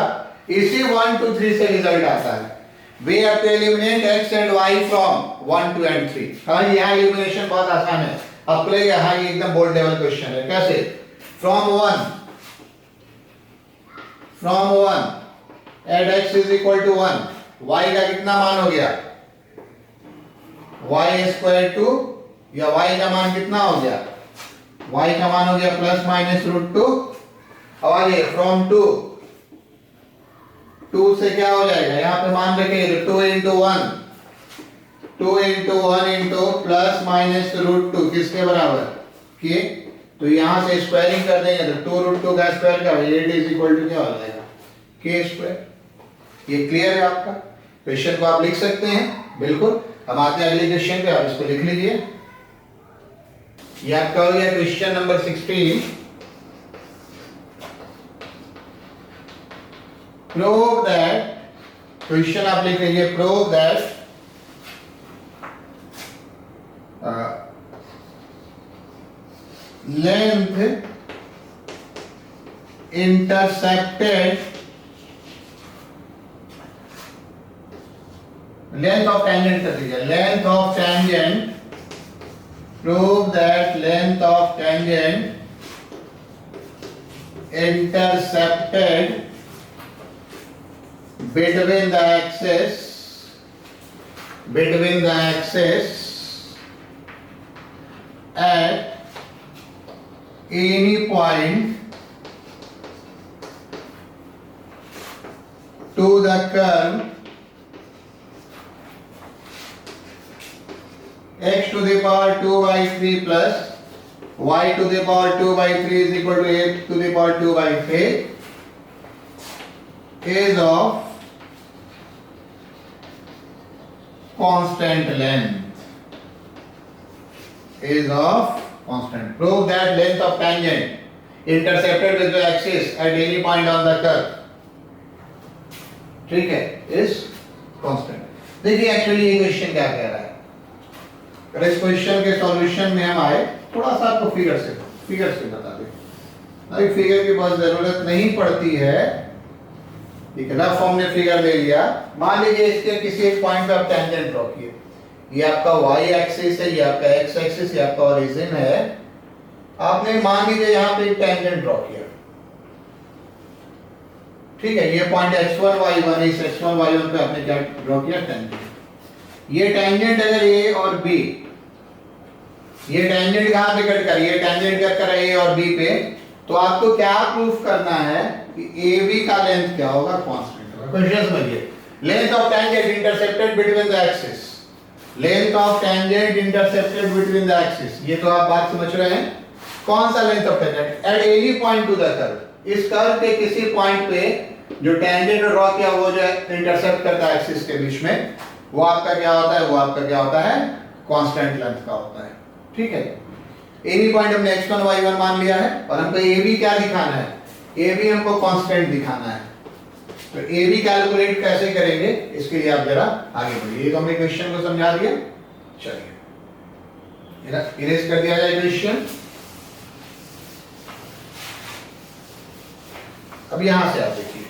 इसी 1 2 3 से रिजल्ट आता है। We have to eliminate x and y from 1 2 and 3। हाँ, यहाँ एलिमिनेशन बहुत आसान है आपको लगेगा, हाँ ये एकदम बोर्ड लेवल क्वेश्चन है। कैसे, from 1 at x is equal to 1, y का कितना मान हो गया, y स्क्वायर 2, या y का मान कितना हो गया, y का मान हो गया प्लस माइनस रूट 2। अब आगे फ्रॉम 2 से क्या हो जाएगा, यहां पे मान रखेंगे तो 2 into 1 into plus minus root 2 किसके बराबर, के। तो यहां से स्क्वायरिंग कर देंगे तो 2 रूट 2 का स्क्वायर का 8 इज इक्वल टू क्या हो जाएगा, के स्क्वायर। ये क्लियर है आपका, क्वेश्चन को आप लिख सकते हैं बिल्कुल। हम आते हैं अगले क्वेश्चन पे, आप इसको लिख लीजिए। ये आपका हो गया question number 16। Prove that, question आप लिख लीजिए, prove that length intercepted, length of tangent कर दीजिए, length of tangent, prove that length of tangent intercepted between the axis at any point to the curve x to the power 2 by 3 plus y to the power 2 by 3 is equal to a to the power 2 by 3 is of constant length, is of constant. Prove that length of tangent intercepted with the axis at any point on the curve, ठीक है, is constant। देखिए actually ये question क्या कह रहा है, अगर इस क्वेश्चन के सॉल्यूशन में हम आए, थोड़ा सा आपको फिगर से बता दें, अभी फिगर की बहुत जरूरत नहीं पड़ती है, ठीक है ना। हमने फिगर ले लिया, मान लीजिए इसके किसी एक पॉइंट पे आप टेंजेंट ड्रॉ किए, ये आपका y एक्सिस है, ये आपका x एक्सिस, ये आपका ओरिजिन है। आपने मान लीजिए यहाँ पे एक टेंजेंट ड्रॉ किया, ठीक है, ये पॉइंट x1 y1, इस x1 y1 पे आपने क्या ड्रॉ किया, टेंजेंट। ये टेंजेंट अगर a और b, ये टेंजेंट कहाँ पे कट कर, ये टेंजेंट कट कर a और b पे, तो आपको क्या प्रूफ करना है कि AB का लेंथ क्या होगा, कांस्टेंट होगा। क्वेश्चन समझिए, length of tangent intercepted between the axis, length of tangent intercepted between the axis, ये तो आप बात समझ रहे हैं। कौन सा length of tangent, at any point two the curve, इस कर्व के किसी पॉइंट पे जो टेंजेंट ड्रॉ किया वो जो इंटरसेप्ट करता है एक्सिस के बीच में, वो आपका क्या होता है, वो आपका क्या होता है, कांस्टेंट लेंथ का होता है, ठीक है। एनी पॉइंट हमने x1 y1 मान लिया है, और हमको AB क्या दिखाना है, AB हमको कांस्टेंट दिखाना है। तो AB कैलकुलेट कैसे करेंगे, इसके लिए आप जरा आगे बढ़िए। ये तो हमने क्वेश्चन को समझा दिया, चलिए इरेज कर दिया जाए क्वेश्चन। अब यहां से आप देखिए,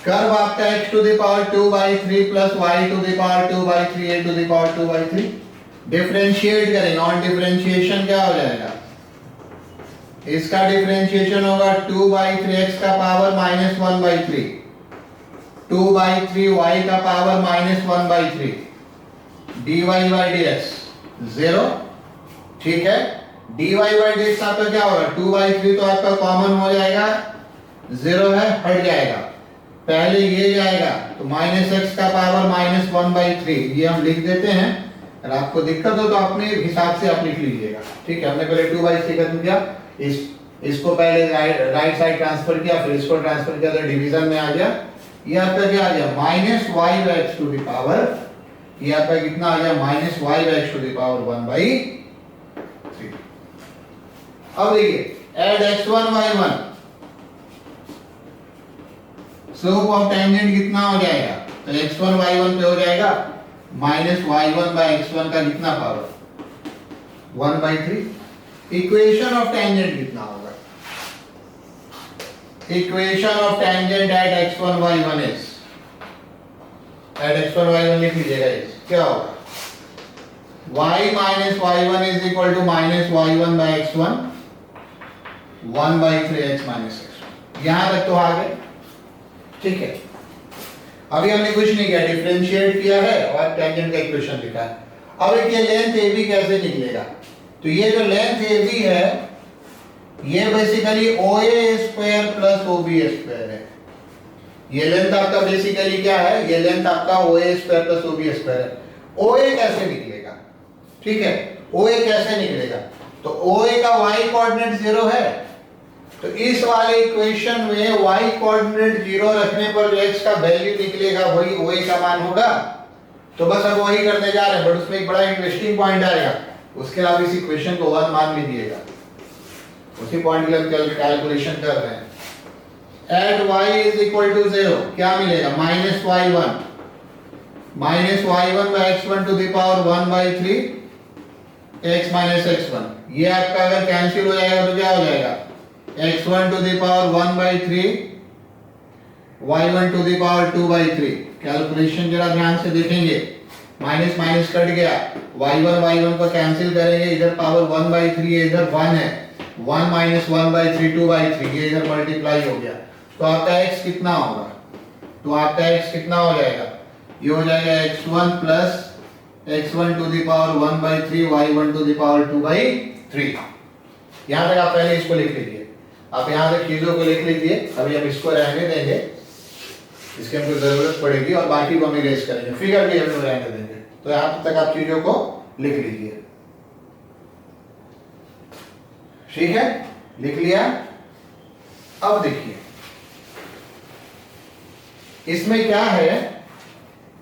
कर्व आपका x to the power 2 by 3 प्लस y to the power 2 by 3 a to the power 2 by 3, differentiate करें, नॉन डिफरेंशिएशन क्या हो जाएगा, इसका डिफरेंशिएशन होगा 2 by 3x का पावर -1 by 3, 2/3 y का पावर -1/3 dy बाई dx 0। ठीक है, dy बाई dx आपका क्या होगा, 2/3 तो आपका कॉमन हो जाएगा, 0 है, हट जाएगा, पहले ये जाएगा तो -x का पावर -1/3 ये हम लिख देते हैं। अगर आपको दिक्कत हो तो अपने हिसाब से आप लिख लीजिएगा। ठीक है, हमने पहले 2/3 खत्म किया, इसको पहले राइट साइड ट्रांसफर किया, फिर इसको ट्रांसफर किया तो डिवीजन में आ गया। ये आपका क्या आ गया, -y/x टू द पावर, ये आपका कितना आ गया, -y/x टू द पावर 1/3। अब देखिए add x1 y1, slope of tangent कितना हो जाएगा, तो x1 y1 पे हो जाएगा -y1/x1 का कितना पावर 1/3। इक्वेशन ऑफ टेंजेंट कितना होगा, equation of tangent at x1 y1 is, at x1 y1 लिख लीजिएगा, इज क्या होगा, y minus y1 is equal to -y1/x1 1/3x minus x1। यहां तक तो आ गए। ठीक है, अभी हमने कुछ नहीं किया, डिफरेंशिएट किया है और टेंजेंट का इक्वेशन लिखा है। अब एक ये लेंथ AB कैसे निकलेगा, तो ये जो लेंथ AB है ये basically OA square plus OB square है। ये लेंथ आपका बेसिकली क्या है, ये लेंथ आपका OA square plus OB square है। OA कैसे निकलेगा, ठीक है, OA कैसे निकलेगा, तो OA का y कोऑर्डिनेट 0 है, तो इस वाले इक्वेशन में y कोऑर्डिनेट 0 रखने पर जो x का वैल्यू निकलेगा वही OA का मान होगा। तो बस अब वही करने जा रहे हैं, बट उसमें एक बड़ा इंटरेस्टिंग पॉइंट आएगा, उसके आप इस इक्वेशन को 1 मान लीजिएगा, उसी पॉइंट के लिए कैलकुलेशन कर रहे हैं। At y is equal to 0 क्या मिलेगा, -y1 -y1/x1 to the power 1/3 x minus x1। ये आपका अगर कैंसिल हो जाएगा तो क्या हो जाएगा, x1 to the power 1/3 y1 to the power 2/3। Calculation जरा ध्यान से देखेंगे, माइनस माइनस कट गया, y1 को कैंसिल करेंगे, इधर पावर 1/3 है, इधर 1 है, 1 - 1/3 2/3, ये इधर मल्टीप्लाई हो गया, तो आपका x कितना होगा, तो आपका x कितना हो जाएगा, ये हो जाएगा x1 plus x1 to the power 1/3 y1 to the power 2/3। यहां तक आप पहले इसको लिख लीजिए, आप यहां तक चीजों को लिख लीजिए, अभी हम इसको रहने देंगे, इसके हमको जरूरत पड़ेगी और बाकी को हम इरेज करेंगे, फिगर भी हम लोग रहने देंगे। तो यहां तक आप चीजों को लिख लीजिए, ठीक है, लिख लिया। अब देखिए इसमें क्या है,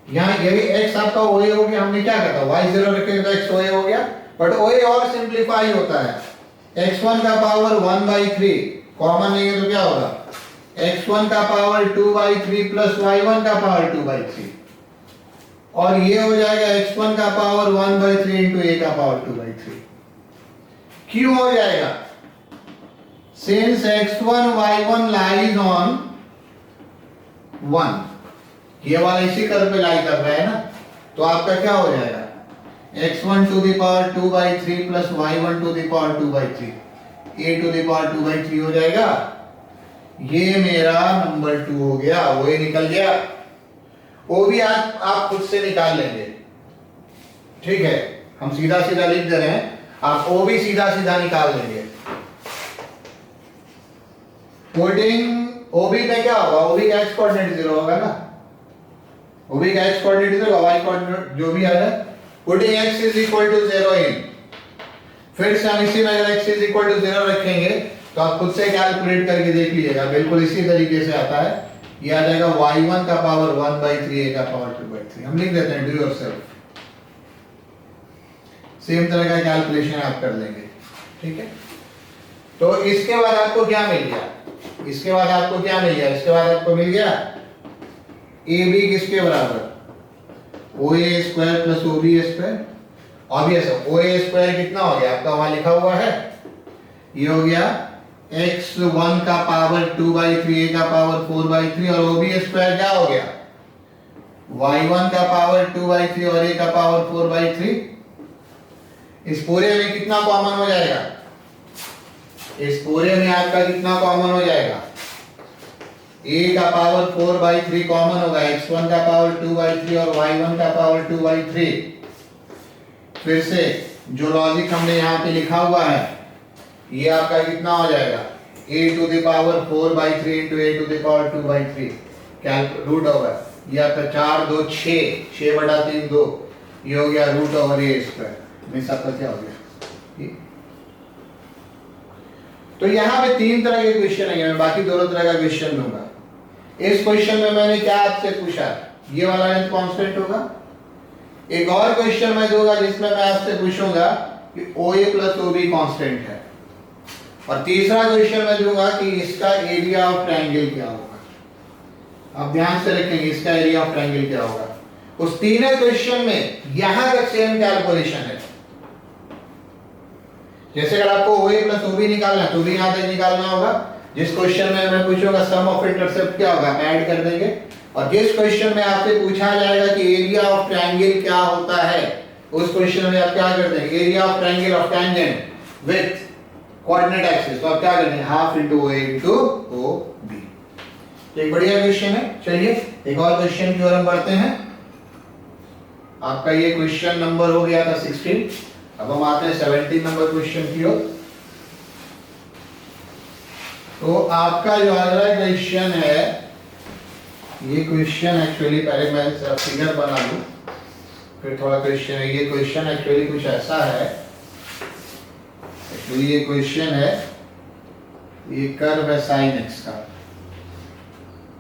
यहाँ ये भी x आपका OA हो गया, हमने क्या कहा था y 0 रखेंगे तो x OA हो गया, बट OA और सिंप्लीफाई होता है, x1 का पावर 1/3 कॉमन नहीं है तो क्या होगा, x1 का पावर 2/3 प्लस y1 का पावर 2/3, और ये हो जाएगा x1 का पावर 1/3 इंटू a का पावर 2/3। क्यों हो जाएगा, since x1 y1 lies on 1, ये वाला इसी कर्व पे लाई कर रहा है ना, तो आपका क्या हो जाएगा, x1 to the power 2/3 plus y1 to the power 2/3, a to the power 2/3 हो जाएगा। ये मेरा नंबर 2 हो गया, वो ही निकल गया, वो भी आप खुद से निकाल लेंगे, ठीक है, हम सीधा सीधा लिख दे रहे हैं, आप वो भी सीधा सीधा निकाल लेंगे। पुटिंग OB पे क्या होगा, OB का x कोऑर्डिनेट 0 होगा ना, OB का x कोऑर्डिनेट 0 होगा, y कोऑर्डिनेट जो भी आएगा, putting x is equal to 0 in, फिर से हम इसी में अगर x इज इक्वल टू 0 रखेंगे तो आप खुद से कैलकुलेट करके देख लीजिएगा, बिल्कुल इसी तरीके से आता है, ये आ जाएगा y1 का पावर 1/3 a का पावर 2/3, हम लिख देते हैं, डू योरसेल्फ, सेम तरह का कैलकुलेशन आप कर लेंगे, ठीक है। तो इसके बाद आपको क्या मिल गया, इसके बाद आपको क्या मिल गया, इसके बाद आपको मिल गया AB किसके बराबर, OA square plus OB square, obvious है, OA स्क्वायर कितना हो गया आपका, वहां लिखा हुआ है, ये हो गया x1 का पावर 2/3 a का पावर 4/3, और OB स्क्वायर क्या हो गया, y1 का पावर 2/3 और a का पावर 4/3। इस पूरे में कितना कॉमन हो जाएगा, इस पूरे में आपका कितना कॉमन हो जाएगा, a का पावर 4/3 कॉमन होगा, x1 का पावर 2/3 और y1 का पावर 2/3। फिर से जो लॉजिक हमने यहाँ पे लिखा हुआ है ये आपका कितना हो जाएगा, a to the power 4/3 into a to the power 2/3 root over, ये आपका 4 2 6, 6/3 2, ये हो गया रूट ओवर a स्क्वायर। मिस आपका क्या हो गया। तो यहाँ पे 3 तरह के क्वेश्चन है, मैं बाकी दोनों तरह का क्वेश्चन लूंगा। इस क्वेश्चन में मैंने क्या आपसे पूछा, ये वाला लेंथ कांस्टेंट होगा। एक और क्वेश्चन मैं दूंगा जिसमें मैं आपसे पूछूंगा कि OA प्लस OB कांस्टेंट है, और तीसरा क्वेश्चन मैं दूंगा कि इसका एरिया ऑफ ट्रायंगल क्या होगा। आप ध्यान से रखेंगे इसका एरिया ऑफ ट्रायंगल क्या होगा। उस तीनों क्वेश्चन में यहां तक सेम कैलकुलेशन है। जैसे अगर आपको OA प्लस OB निकालना है तो भी यहां तक निकालना होगा। जिस क्वेश्चन में मैं पूछूंगा सम ऑफ इंटरसेप्ट क्या होगा, हम ऐड कर देंगे। और जिस क्वेश्चन में आपसे पूछा जाएगा कि एरिया ऑफ ट्रायंगल क्या होता है, उस क्वेश्चन में आप क्या कर देंगे, area of triangle of tangent with coordinate axis, तो आप क्या कर देंगे, half into OA into OB। तो एक बढ़िया क्वेश्चन है। चलिए एक और क्वेश्चन की ओर हम बढ़ते हैं। आपका ये क्वेश्चन नंबर हो गया था 16, अब हम आते हैं 17 नंबर क्वेश्चन की ओर। तो आपका जो अगला क्वेश्चन है, ये क्वेश्चन एक्चुअली पहले मैं फिगर बना लूं फिर थोड़ा क्वेश्चन है। ये क्वेश्चन एक्चुअली कुछ ऐसा है, एक्चुअली ये क्वेश्चन है, ये कर्व है sin x का,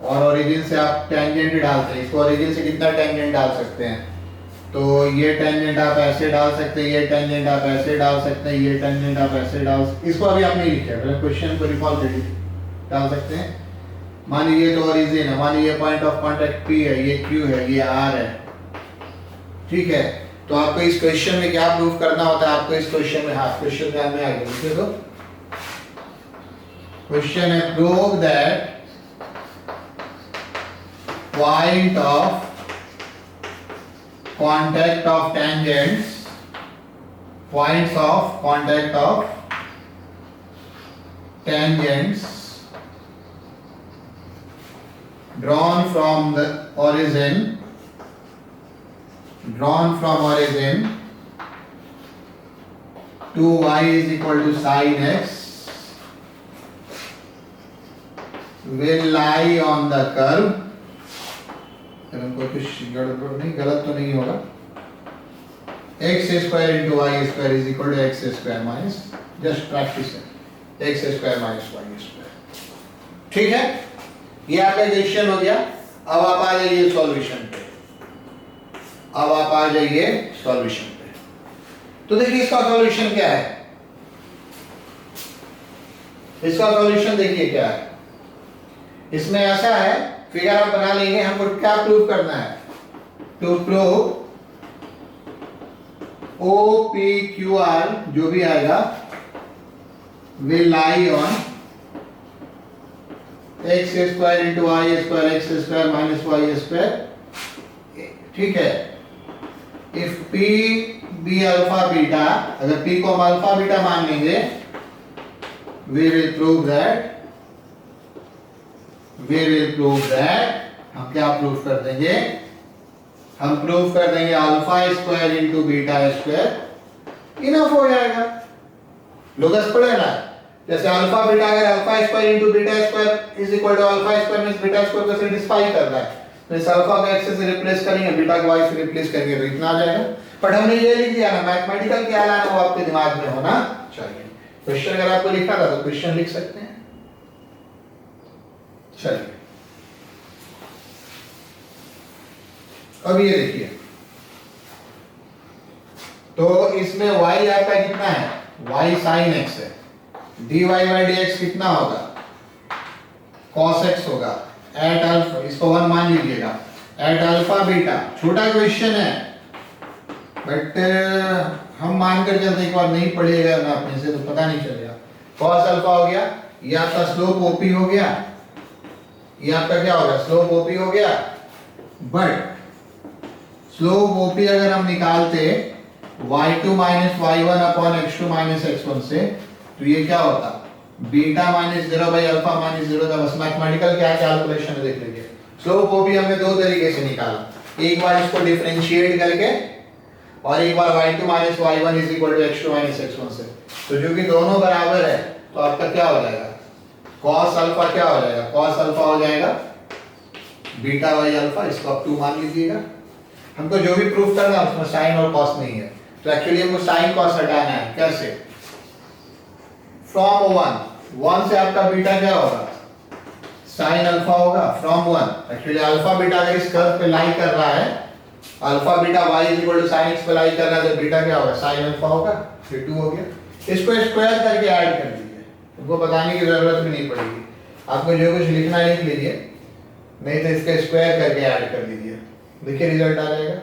और ओरिजिन से आप टेंजेंट डालते हैं। इसको ओरिजिन से कितना टेंजेंट डाल सकते हैं, तो ये टेंजेंट आप ऐसे डाल सकते हैं, ये टेंजेंट आप ऐसे डाल सकते हैं, ये टेंजेंट आप ऐसे डाल, इसको अभी आप नहीं लिखे, क्वेश्चन को रिकॉल कर डाल सकते हैं। मान लीजिए तो ओरिजिन है, मान लीजिए पॉइंट ऑफ कांटेक्ट P है, ये Q है, ये R है, ठीक है। तो आपको इस क्वेश्चन में क्या प्रूफ करना होता है, आपको इस क्वेश्चन में, हाँ क्वेश्चन ध्यान में आ गया, लिखे दो। क्वेश्चन है prove that point of contact of tangents, points of contact of tangents drawn from the origin, to y is equal to sin x will lie on the curve। कुछ गड़बड़ नहीं, गलत तो नहीं होगा, x square into Y square is equal to x square minus, just practice है, X square minus Y square. ठीक है, ये आपका क्वेश्चन हो गया। अब आप आ जाइए सॉल्यूशन पे, अब आप आ जाइए सॉल्यूशन पे। तो देखिए इसका सॉल्यूशन क्या है, इसका सॉल्यूशन देखिए क्या है। इसमें ऐसा है, फिगर आप बना लेंगे, हमको क्या प्रूव करना है, टू प्रूव OPQR जो भी आएगा will lie on x square into Y square x square minus Y square. ठीक है, if P be alpha beta, अगर P को हम अल्फा बीटा मान लेंगे, we will prove that हम क्या प्रूव कर देंगे, हम प्रूव कर देंगे alpha square into beta square enough हो जाएगा। लोगस पढ़े ना, जैसे अल्फा बीटा, अगर alpha square into beta square is equal to alpha square means beta square को सेटिस्फाई कर रहा है, तो इस अल्फा को एक्स से रिप्लेस करेंगे, बीटा को वाई से रिप्लेस करेंगे, तो इतना आ जाएगा। बट हमने ये लिख दिया ना, मैथमेटिकल क्या लाना वो आपके दिमाग में होना चाहिए। क्वेश्चन अगर आपको लिखना था तो क्वेश्चन लिख सकते हैं। चलिए अब ये देखिए, तो इसमें y आपका कितना है, y sin x है, dy by dx कितना होगा, cos x होगा, एट अल्फा, इसको 1 मान लीजिएगा, एट अल्फा बीटा। छोटा क्वेश्चन है बट हम मान कर चलते, एक बार नहीं पढ़िएगा ना अपने से तो पता नहीं चलेगा। cos अल्फा हो गया, ये आपका स्लोप OP हो गया, ये आपका क्या होगा, स्लोप OP हो गया। बट स्लोप OP अगर हम निकालते y2 minus y1 upon x2 minus x1 से, तो ये क्या होता, beta minus 0 by alpha minus 0 का बस मैथमेटिकल क्या कैलकुलेशन है देख लीजिए। स्लोप को भी हमने दो तरीके से निकाला, एक बार इसको डिफरेंशिएट करके और एक बार y2 minus y1 is equal to x2 minus x1 से। तो जो कि दोनों बराबर है तो आपका क्या हो जाएगा, cos अल्फा क्या हो जाएगा, cos अल्फा हो जाएगा बीटा बाई अल्फा, इसको आप 2 मान लीजिएगा। हमको जो भी प्रूफ करना है उसमें साइन और कॉस नहीं है, तो एक्चुअली हमको साइन कॉस हटाना है। कैसे, फ्रॉम 1 से आपका बीटा क्या होगा, साइन अल्फा होगा फ्रॉम 1। एक्चुअली अल्फा बीटा अगर इस कर्व पे लाई कर रहा है, alpha beta y is equal to sin x पे लाई कर रहा है, तो बीटा क्या होगा, sin अल्फा होगा, फिर 2 हो गया। इसको स्क्वायर करके ऐड कर दीजिए, तुमको बताने की जरूरत भी नहीं पड़ेगी, आपको जो कुछ लिखना है लिख लीजिए, नहीं तो इसका स्क्वायर करके ऐड कर दीजिए, देखिए रिजल्ट आ जाएगा।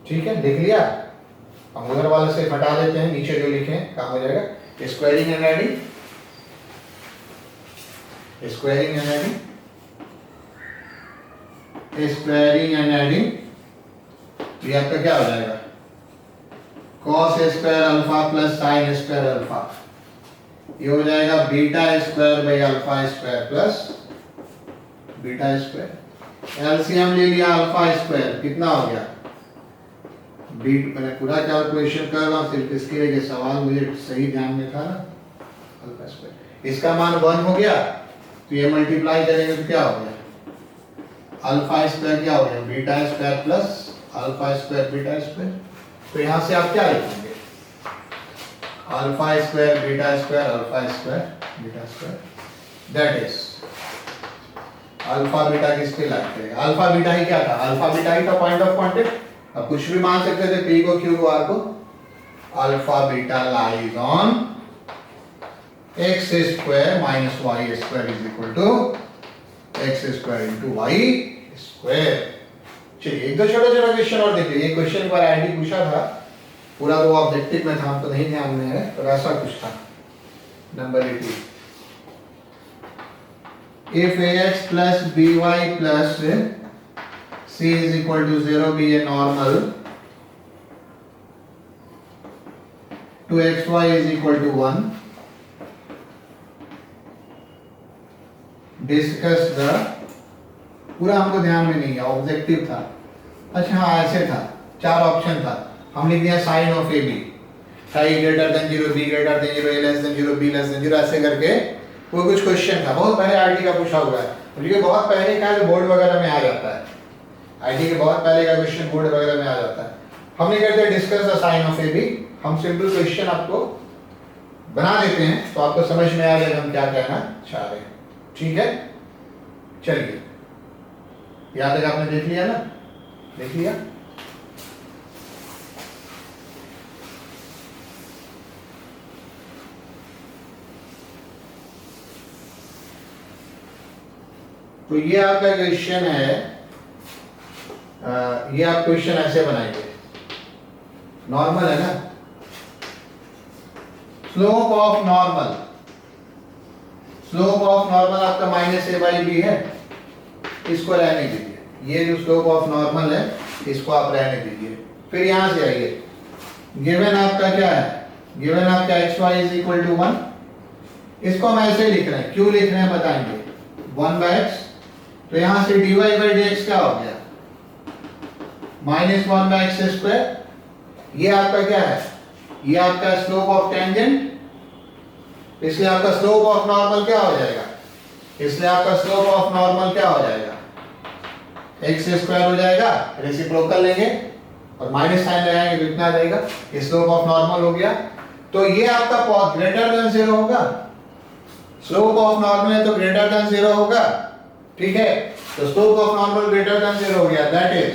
ठीक है, लिख लिया, हम उधर वाले से हटा देते हैं, नीचे जो लिखे हैं काम हो जाएगा। Squaring and adding, squaring and adding, squaring and adding, ये आपका क्या हो जाएगा, cos square alpha plus sin square alpha, ये हो जाएगा beta square by alpha square plus beta square. LCM ले लिया अल्फा स्क्वायर, कितना हो गया, बीट मैंने पूरा कैलकुलेशन कर रहा हूँ सिर्फ इसके लिए, सवाल मुझे सही ध्यान में था ना, अल्फा स्क्वायर, इसका मान 1 हो गया, तो ये मल्टीप्लाई करेंगे तो क्या हो गया, अल्फा स्क्वायर क्या हो गया, beta square plus alpha square beta square. तो यहाँ से आप क्या लिखेंगे, alpha square beta square alpha square beta square, that is alpha beta किसके लगते हैं, अल्फा बीटा ही क्या था, अल्फा बीटा ही था पॉइंट ऑफ कांटेक्ट। अब कुछ भी मान सकते थे, पी को क्यू को आर को, alpha beta lies on x square minus Y square is equal to x square into Y square. चलिए एक दो छोटा छोटा क्वेश्चन और देखिए, ये क्वेश्चन पर आईडी पूछा था, पूरा तो ऑब्जेक्टिव में था, हमको नहीं ध्यान में है, पर ऐसा कुछ था। Number 18, if ax plus by plus c is equal to 0 be a normal to xy is equal to 1, discuss the, पूरा हमको ध्यान में नहीं है, ऑब्जेक्टिव था। अच्छा हाँ ऐसे था, 4 ऑप्शन था, हम लिख दिया sign of a b, I greater than 0, b greater than 0, a less than 0, b less than 0, ऐसे करके वो कुछ क्वेश्चन था, बहुत पहले आईटी का पूछा हुआ है, ये बहुत पहले का जो बोर्ड वगैरह में आ जाता है, आईटी के बहुत पहले का क्वेश्चन बोर्ड वगैरह में आ जाता है। हमने कहते हैं discuss the sign of a b, हम सिंपल क्वेश्चन आपको बना देते हैं तो आपको समझ में आ जाएगा हम क्या कहना चाह रहे हैं। ठीक है, चलिए यहाँ तक आपने देख लिया ना, देख लिया। तो ये आपका क्वेश्चन है, ये आप क्वेश्चन ऐसे बनाएंगे, नॉर्मल है ना, slope of normal, slope of normal आपका माइनस ए बाई बी है, इसको रहने दीजिए, ये जो स्लोप ऑफ नॉर्मल है इसको आप रहने दीजिए। फिर यहां से आइए, गिवन आपका क्या है, गिवन आपका x y is equal to 1, इसको हम ऐसे लिख रहे हैं, क्यों लिख रहे हैं बताएंगे, 1 बाय एक्स, तो यहां से dy बाई dx क्या हो गया, माइनस 1 बाय एक्स स्क्वायर, ये आपका क्या है, ये आपका स्लोप ऑफ टेंजेंट, इसलिए आपका स्लोप ऑफ नॉर्मल क्या हो जाएगा, इसलिए आपका स्लोप ऑफ नॉर्मल क्या हो जाएगा, एक्स स्क्वायर हो जाएगा, रेसिप्रोकल लेंगे और माइनस साइन लगाएंगे तो इतना आ जाएगा, ये स्लोप ऑफ नॉर्मल हो गया। तो ये आपका ग्रेटर देन 0 होगा, स्लोप ऑफ नॉर्मल है तो ग्रेटर देन 0 होगा, ठीक है, तो slope of normal greater than 0 हो गया, that is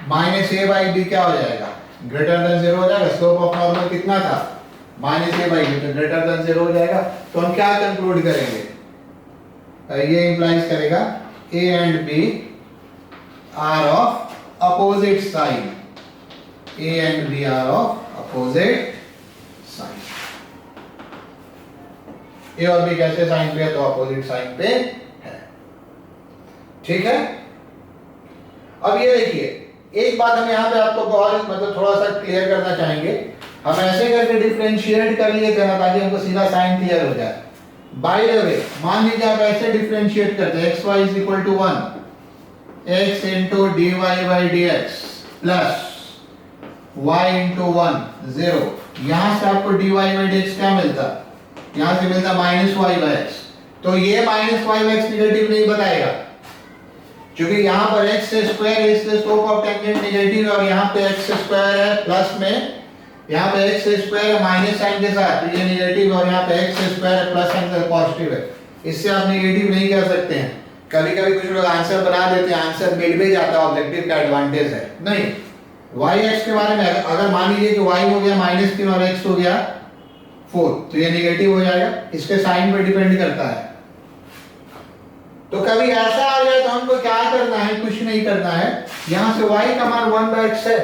minus a by b क्या हो जाएगा, ग्रेटर देन 0 हो जाएगा, स्लोप ऑफ नॉर्मल कितना था, माइनस ए बाई बी, तो ग्रेटर देन 0 हो जाएगा। तो हम क्या कंक्लूड करेंगे, ये इंप्लाइज करेगा A and B are of opposite side, A and B are of opposite side, A और बी कैसे साइन पे है, तो अपोजिट साइन पे है, ठीक है। अब ये देखिए, एक बात हम यहाँ पे आपको और मतलब थोड़ा सा क्लियर करना चाहेंगे, हम ऐसे करके डिफरेंशिएट कर लिए थे ना ताकि हमको सीधा साइन क्लियर हो जाए। बाय द वे मान लीजिए आप ऐसे डिफरेंशिएट करते हैं x y is equal to 1 x into dy by dx plus y into 1 0। यहां से आपको dy बाय dx क्या मिलता? यहां से मिलता माइनस y बाय x। तो ये minus y by x negative नहीं बताएगा क्योंकि यहाँ पर x स्क्वायर है इसलिए स्लोप ऑफ टेंजेंट नेगेटिव है और यहाँ पे x स्क्वायर है प्लस में, यहाँ पे x स्क्वायर है माइनस साइन के साथ तो ये नेगेटिव और यहाँ पे x स्क्वायर है प्लस साइन के पॉजिटिव है। इससे आप नेगेटिव नहीं कर सकते हैं। कभी कभी कुछ लोग आंसर बना देते हैं, आंसर मिड में जाता है, ऑब्जेक्टिव का एडवांटेज है। नहीं, y x के बारे में अगर मान लीजिए कि y हो गया -3 और x हो गया 4 तो ये नेगेटिव हो जाएगा, इसके साइन पे डिपेंड करता है। तो कभी ऐसा आ जाए तो हमको क्या करना है? कुछ नहीं करना है। यहां से y का मान 1/x है,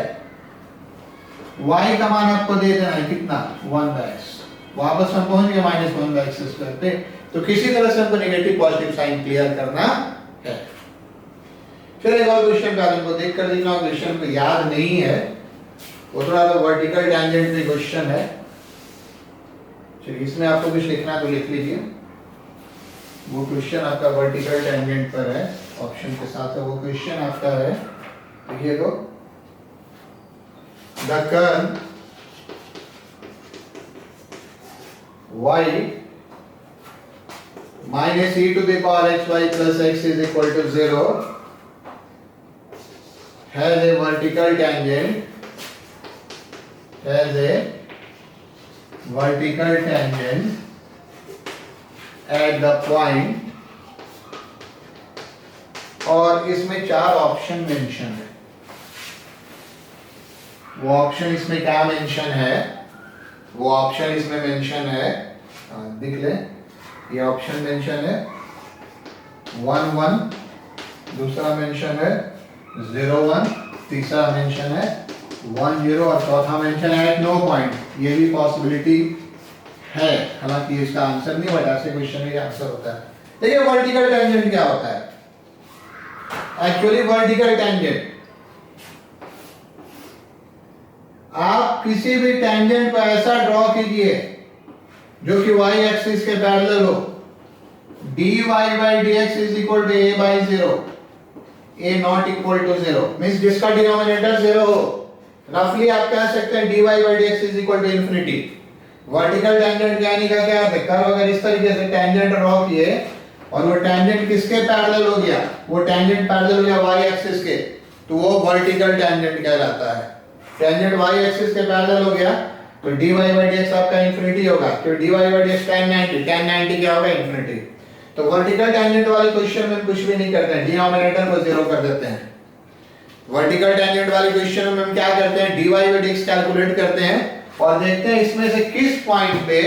y का मान आपको दे देना है कितना 1/x। वापस हम पहुंच गए -1/x स्क्वायर पे। तो किसी तरह से हमको नेगेटिव पॉजिटिव साइन क्लियर करना है। फिर एक और क्वेश्चन का हमको देख कर देखना, क्वेश्चन को याद नहीं है वो थोड़ा सा वर्टिकल टेंजेंट में क्वेश्चन है। चलिए इसमें आपको कुछ लिखना है तो लिख लीजिए। वो क्वेश्चन आपका वर्टिकल टेंजेंट पर है, ऑप्शन के साथ है। वो क्वेश्चन आपका है, देखिए तो the curve y minus e to the power xy plus x is equal to 0 has a vertical tangent at the point, और इसमें 4 ऑप्शन मेंशन है। वो ऑप्शन इसमें क्या मेंशन है? वो ऑप्शन इसमें मेंशन है, देख ले, ये ऑप्शन मेंशन है 1 1, दूसरा मेंशन है 0 1, तीसरा मेंशन है 1 0 और चौथा मेंशन है एट नो पॉइंट। ये भी पॉसिबिलिटी है, हालांकि इसका आंसर नहीं बता, ऐसे क्वेश्चन में आंसर होता है। देखिए वर्टिकल टेंजेंट क्या होता है? एक्चुअली वर्टिकल टेंजेंट, आप किसी भी टेंजेंट को ऐसा ड्रॉ कीजिए जो कि y एक्सिस के पैरेलल हो। dy by dx is equal to a by 0, a not equal to 0 means जिसका डिनोमिनेटर 0 हो। रफली आप कह सकते हैं dy by dx is equal to infinity। Vertical tangent यानी का क्या है? कर्व अगर इस तरीके से टेंजेंट ड्रॉ किए और वो टेंजेंट किसके पैरेलल हो गया? वो टेंजेंट पैरेलल हो गया y एक्सिस के, तो वो वर्टिकल टेंजेंट कहलाता है। टेंजेंट y एक्सिस के पैरेलल हो गया तो dy by dx आपका इंफिनिटी होगा, तो dy by dx tan 90 क्या होगा? इंफिनिटी। तो वर्टिकल टेंजेंट वाले क्वेश्चन में कुछ भी नहीं करते हैं, डिनोमिनेटर को 0 कर देते हैं। वर्टिकल टेंजेंट वाले क्वेश्चन में हम क्या करते हैं? dy by dx कैलकुलेट करते हैं और देखते हैं इसमें से किस पॉइंट पे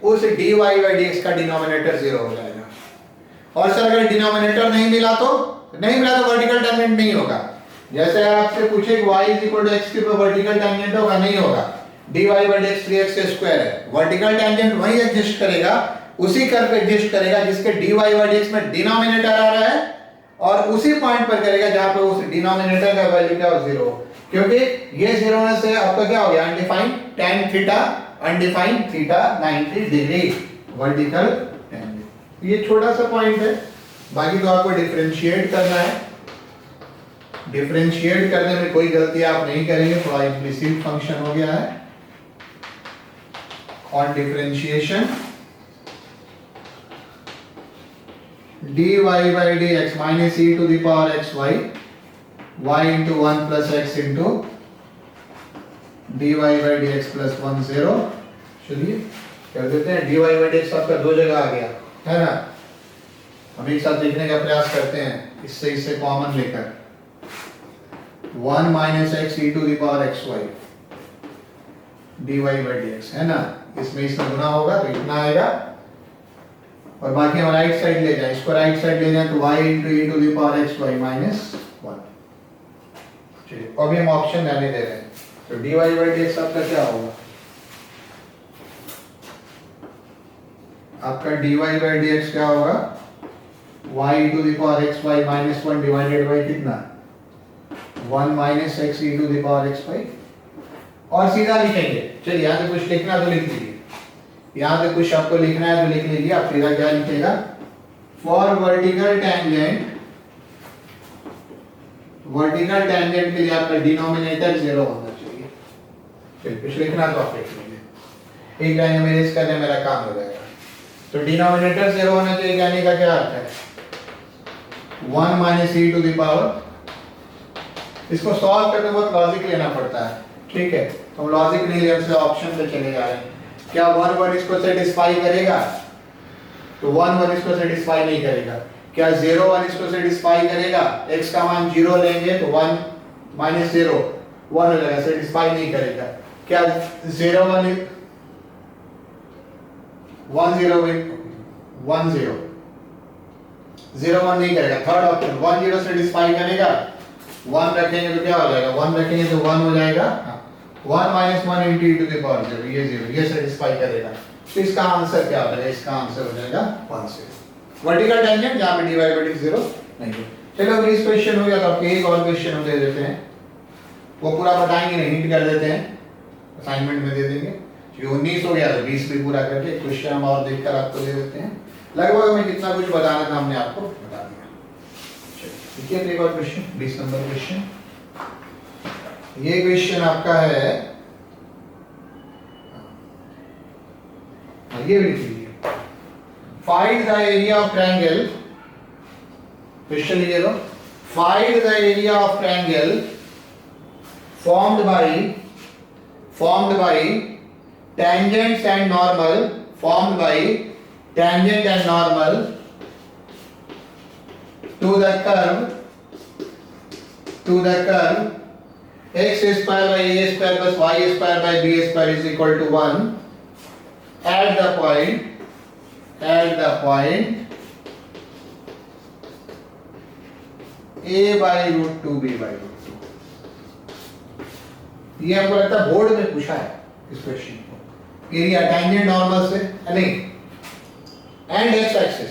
उस dy by dx का डिनोमिनेटर 0 हो जाएगा। और सर अगर डिनोमिनेटर नहीं मिला तो वर्टिकल टेंजेंट नहीं होगा। जैसे आपसे पूछे कि y x के ऊपर वर्टिकल टेंजेंट होगा, नहीं होगा। dy by dx 3x square है, वर्टिकल टेंजेंट वही एग्जिस्ट करेगा, उसी कर्व पे एग्जिस्ट करेगा जिसके dy by dx में डिनोमिनेटर आ रहा है, और उसी पॉइंट पर करेगा जहां पे उस डिनोमिनेटर का वैल्यू क्या हो? 0। क्योंकि ये 0 होने से आपका क्या हो गया? Undefined tan theta, undefined theta 90 degree, vertical tangent. ये छोटा सा पॉइंट है, बाकी तो आपको डिफरेंशिएट करना है। डिफरेंशिएट करने में कोई गलती आप नहीं करेंगे, थोड़ा इम्प्लिसिट फंक्शन हो गया है। On differentiation dy by dx minus e to the power xy y into 1 plus x into dy by dx plus 1 0। चलिए कर देते हैं। dy by dx आपका दो जगह आ गया है ना, हम एक साथ लिखने का प्रयास करते हैं, इससे कॉमन लेकर 1 minus x e to the power xy dy by dx है ना, इसमें गुना होगा तो इतना आएगा, और बाकी हम राइट साइड ले जाएं, इसको राइट साइड ले जाएं तो y into e to the power xy minus 1। चलिए अभी हम ऑप्शन रहने दे रहे हैं, तो dy by dx आपका क्या होगा? आपका dy by dx क्या होगा? y to the power xy minus 1 divided by कितना? 1 minus x e to the power xy, और सीधा लिखेंगे। चलिए यहाँ से कुछ लिखना तो लिख लीजिए, यहाँ से कुछ आपको लिखना है तो लिख लीजिए। आप सीधा क्या लिखेगा, फॉर वर्टिकल टेंजेंट के लिए आपका डिनोमिनेटर 0 होना चाहिए। चलिए कुछ लिखना तो आप लिख लीजिए, एक लाइन में इरेज करने मेरा काम हो जाएगा। तो डिनोमिनेटर 0 होना चाहिए, कहने का क्या अर्थ है, 1 minus e to the power. इसको सॉल्व करने में बहुत लॉजिक लेना पड़ता है, ठीक है। तो हम लॉजिक नहीं ले, हमसे ऑप्शन पे चले जा रहे हैं। क्या 1 1 इसको सेटिस्फाई करेगा, तो 1 1 इसको सेटिस्फाई नहीं करेगा। क्या 0 1 इसको सेटिस्फाई करेगा, x का मान 0 लेंगे तो 1 माइनस 0 1 हो जाएगा, सेटिस्फाई नहीं करेगा। क्या 0 1 1 0 1 0 0 1 नहीं करेगा। थर्ड ऑप्शन 1 0 सेटिस्फाई करेगा, 1 रखेंगे तो क्या हो जाएगा, 1 रखेंगे तो 1 हो जाएगा। 1 minus 1 into e to the power 0, ये 0, ये सेटिस्फाई करेगा। तो इसका आंसर क्या हो जाएगा, इसका आंसर हो जाएगा 1 0। वर्टिकल टेंजेंट जहां पे dy by dx 0 नहीं है। चलो अभी इस क्वेश्चन हो गया, तो आपको एक और क्वेश्चन हम दे देते हैं, वो पूरा बताएंगे नहीं, हिंट कर देते हैं, असाइनमेंट में दे देंगे। ये 19 हो गया तो 20 भी पूरा करके क्वेश्चन हम और देखकर आपको दे देते हैं। लगभग हमें जितना कुछ बताना था हमने आपको बता दिया। देखिए एक और क्वेश्चन, 20 नंबर क्वेश्चन। ये क्वेश्चन आपका है, ये भी लिख लीजिए, find the area of triangle. Question लीजिए तो, find the area of triangle formed by tangents and normal, formed by tangent and normal to the curve x square by a square plus y square by b square is equal to 1 at the point a by root 2 b by root 2। ये हमको लगता है board में पूछा है इस question को। Area tangent normal से नहीं, एंड एक्स एक्सिस,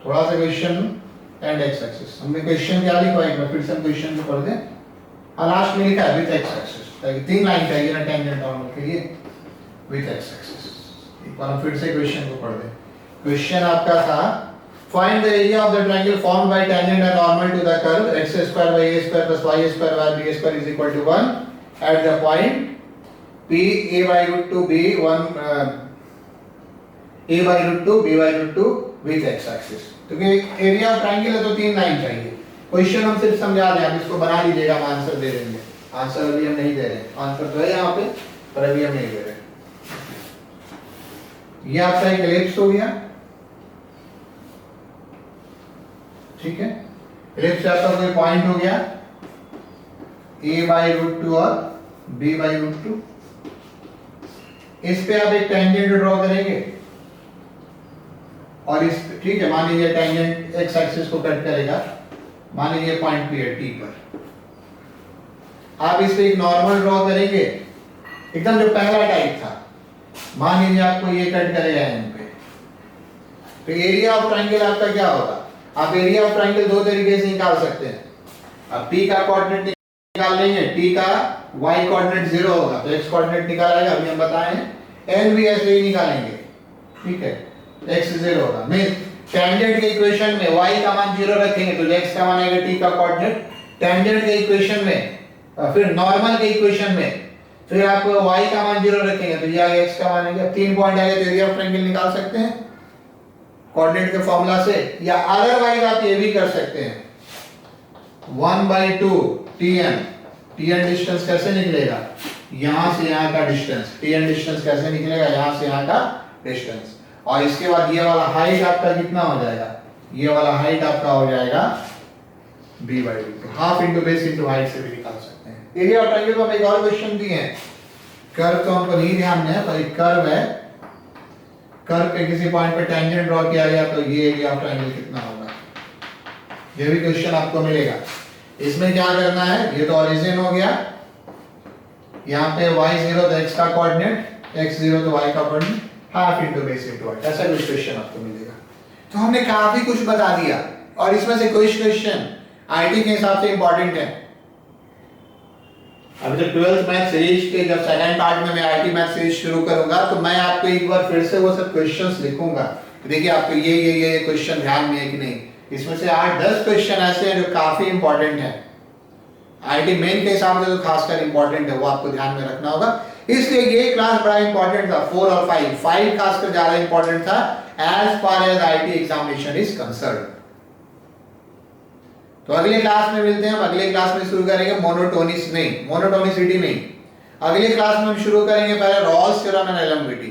थोड़ा सा क्वेश्चन एंड एक्स एक्सिस। हमने क्वेश्चन क्या लिखा, एक बार फिर से हम क्वेश्चन को पढ़ दें। लास्ट में लिखा है विद एक्स एक्सिस, ताकि 3 लाइन चाहिए ना टेंजेंट नॉर्मल के लिए, विद एक्स एक्सिस। एक बार हम फिर से क्वेश्चन को पढ़ दें। क्वेश्चन आपका था, find the area of the triangle formed by tangent and normal to the curve x square by a square plus y square by b square is equal to 1 at the point p a by root 2 b 1 a by root 2 b by root 2 with x axis। तो कि area of triangle है तो 3 line चाहिए। Question हम सिर्फ समझा दें, आप इसको बना लीजिएगा, हम आंसर दे देंगे। आंसर अभी हम नहीं दे रहे, आंसर तो है यहाँ पे पर अभी हम नहीं दे रहे। ये आपका एक एलिप्स हो गया, ठीक है। एलिप्स आपका कोई पॉइंट हो गया a बाई रूट 2 और b बाई रूट 2। इस पे आप एक टेंजेंट ड्रॉ करेंगे और इस, ठीक है, मान लीजिए टेंजेंट x एक्सिस को कट करेगा, मान लीजिए पॉइंट P है, T पर। आप इस पे एक नॉर्मल ड्रॉ करेंगे, एकदम जो पहला टाइप था, मान लीजिए आपको ये कट करेगा n पे। तो एरिया ऑफ ट्रायंगल आपका क्या होगा, आप एरिया ऑफ ट्रायंगल दो तरीके से निकाल सकते हैं। अब P का कोऑर्डिनेट निकाल लेंगे, T का y कोऑर्डिनेट 0 होगा तो x कोऑर्डिनेट निकालेगा, अभी हम बताए हैं। n भी ऐसे ही निकालेंगे, ठीक है, x 0 होगा। मींस टेंजेंट के इक्वेशन में y का मान 0 रखेंगे तो x का मान आएगा T का कोऑर्डिनेट। टेंजेंट के इक्वेशन में, फिर नॉर्मल के इक्वेशन में फिर आप y का मान 0 रखेंगे तो ये आएगा x का मान आएगा। 3 पॉइंट आएगा तो एरिया ऑफ ट्रायंगल निकाल सकते हैं कोऑर्डिनेट के फॉर्मूला से, या अदरवाइज आप ये भी कर सकते हैं 1/2 tn डिस्टेंस कैसे निकलेगा, यहां से यहां का डिस्टेंस, tn डिस्टेंस कैसे निकलेगा, यहां से यहां का डिस्टेंस। और इसके बाद ये वाला हाइट आपका कितना हो जाएगा, ये वाला हाइट आपका हो जाएगा b/2, half into base into height से भी निकाल सकते हैं। एरिया ऑफ ट्रायंगल को हम एक और क्वेश्चन दिए हैं, कर्व तो हमको नहीं ध्यान में है पर एक कर्व है, कर्व पे किसी पॉइंट पे टेंजेंट ड्रॉ किया गया तो ये एरिया ऑफ ट्रायंगल कितना होगा, ये भी क्वेश्चन आपको मिलेगा। इसमें क्या करना है, ये तो ओरिजिन हो गया, यहाँ पे y0 तो x का कोऑर्डिनेट, x0 तो y का coordinate, half into base into height, ऐसा कुछ क्वेश्चन आपको मिलेगा। तो हमने काफी कुछ बता दिया और इसमें से कुछ क्वेश्चन आईटी के हिसाब से इंपॉर्टेंट है। अभी तो 12th मैथ सीरीज के जब सेकंड पार्ट में मैं आईटी मैथ सीरीज शुरू करूंगा तो मैं आपको एक बार फिर से वो सब क्वेश्चंस लिखूंगा। देखिए आपको ये क्वेश्चन ध्यान में है कि नहीं, इसमें से 8-10 क्वेश्चन ऐसे हैं जो काफी इंपॉर्टेंट है, आईटी मेन के हिसाब से तो खासकर इंपॉर्टेंट है, वो आपको ध्यान में रखना होगा। इसलिए ये क्लास बड़ा इंपॉर्टेंट था, 4 और 5 खासकर ज्यादा इंपॉर्टेंट था as far as IT examination is concern. तो अगले क्लास में मिलते हैं, हम अगले क्लास में शुरू करेंगे मोनोटोनिसिटी नहीं। अगले क्लास में हम शुरू करेंगे पहले रॉल्स थ्योरम एंड एलएमवीटी,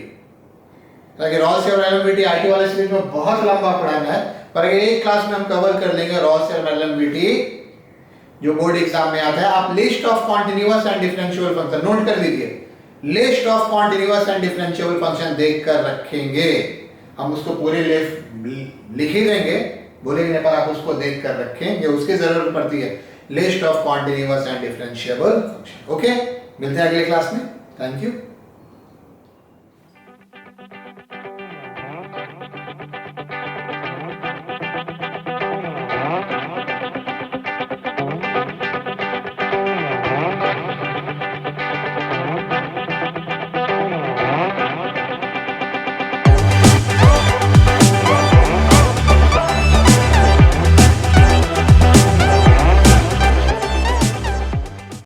ताकि रॉल्स थ्योरम एलएमवीटी आईटी वाले सीरीज में बहुत लंबा पढ़ाना है, पर अगर एक क्लास में हम कवर कर लेंगे रॉल्स थ्योरम एलएमवीटी जो बोर्ड एग्जाम में आता है। आप list of continuous and differential function note कर लीजिए, list of continuous and differential function देख कर रखेंगे, हम उसको पूरे लिख ही देंगे, बोलेंगे पर आप उसको देख कर रखेंगे, उसकी जरूरत पड़ती है, list of continuous and differentiable function. Okay, मिलते हैं अगले क्लास में, थैंक यू।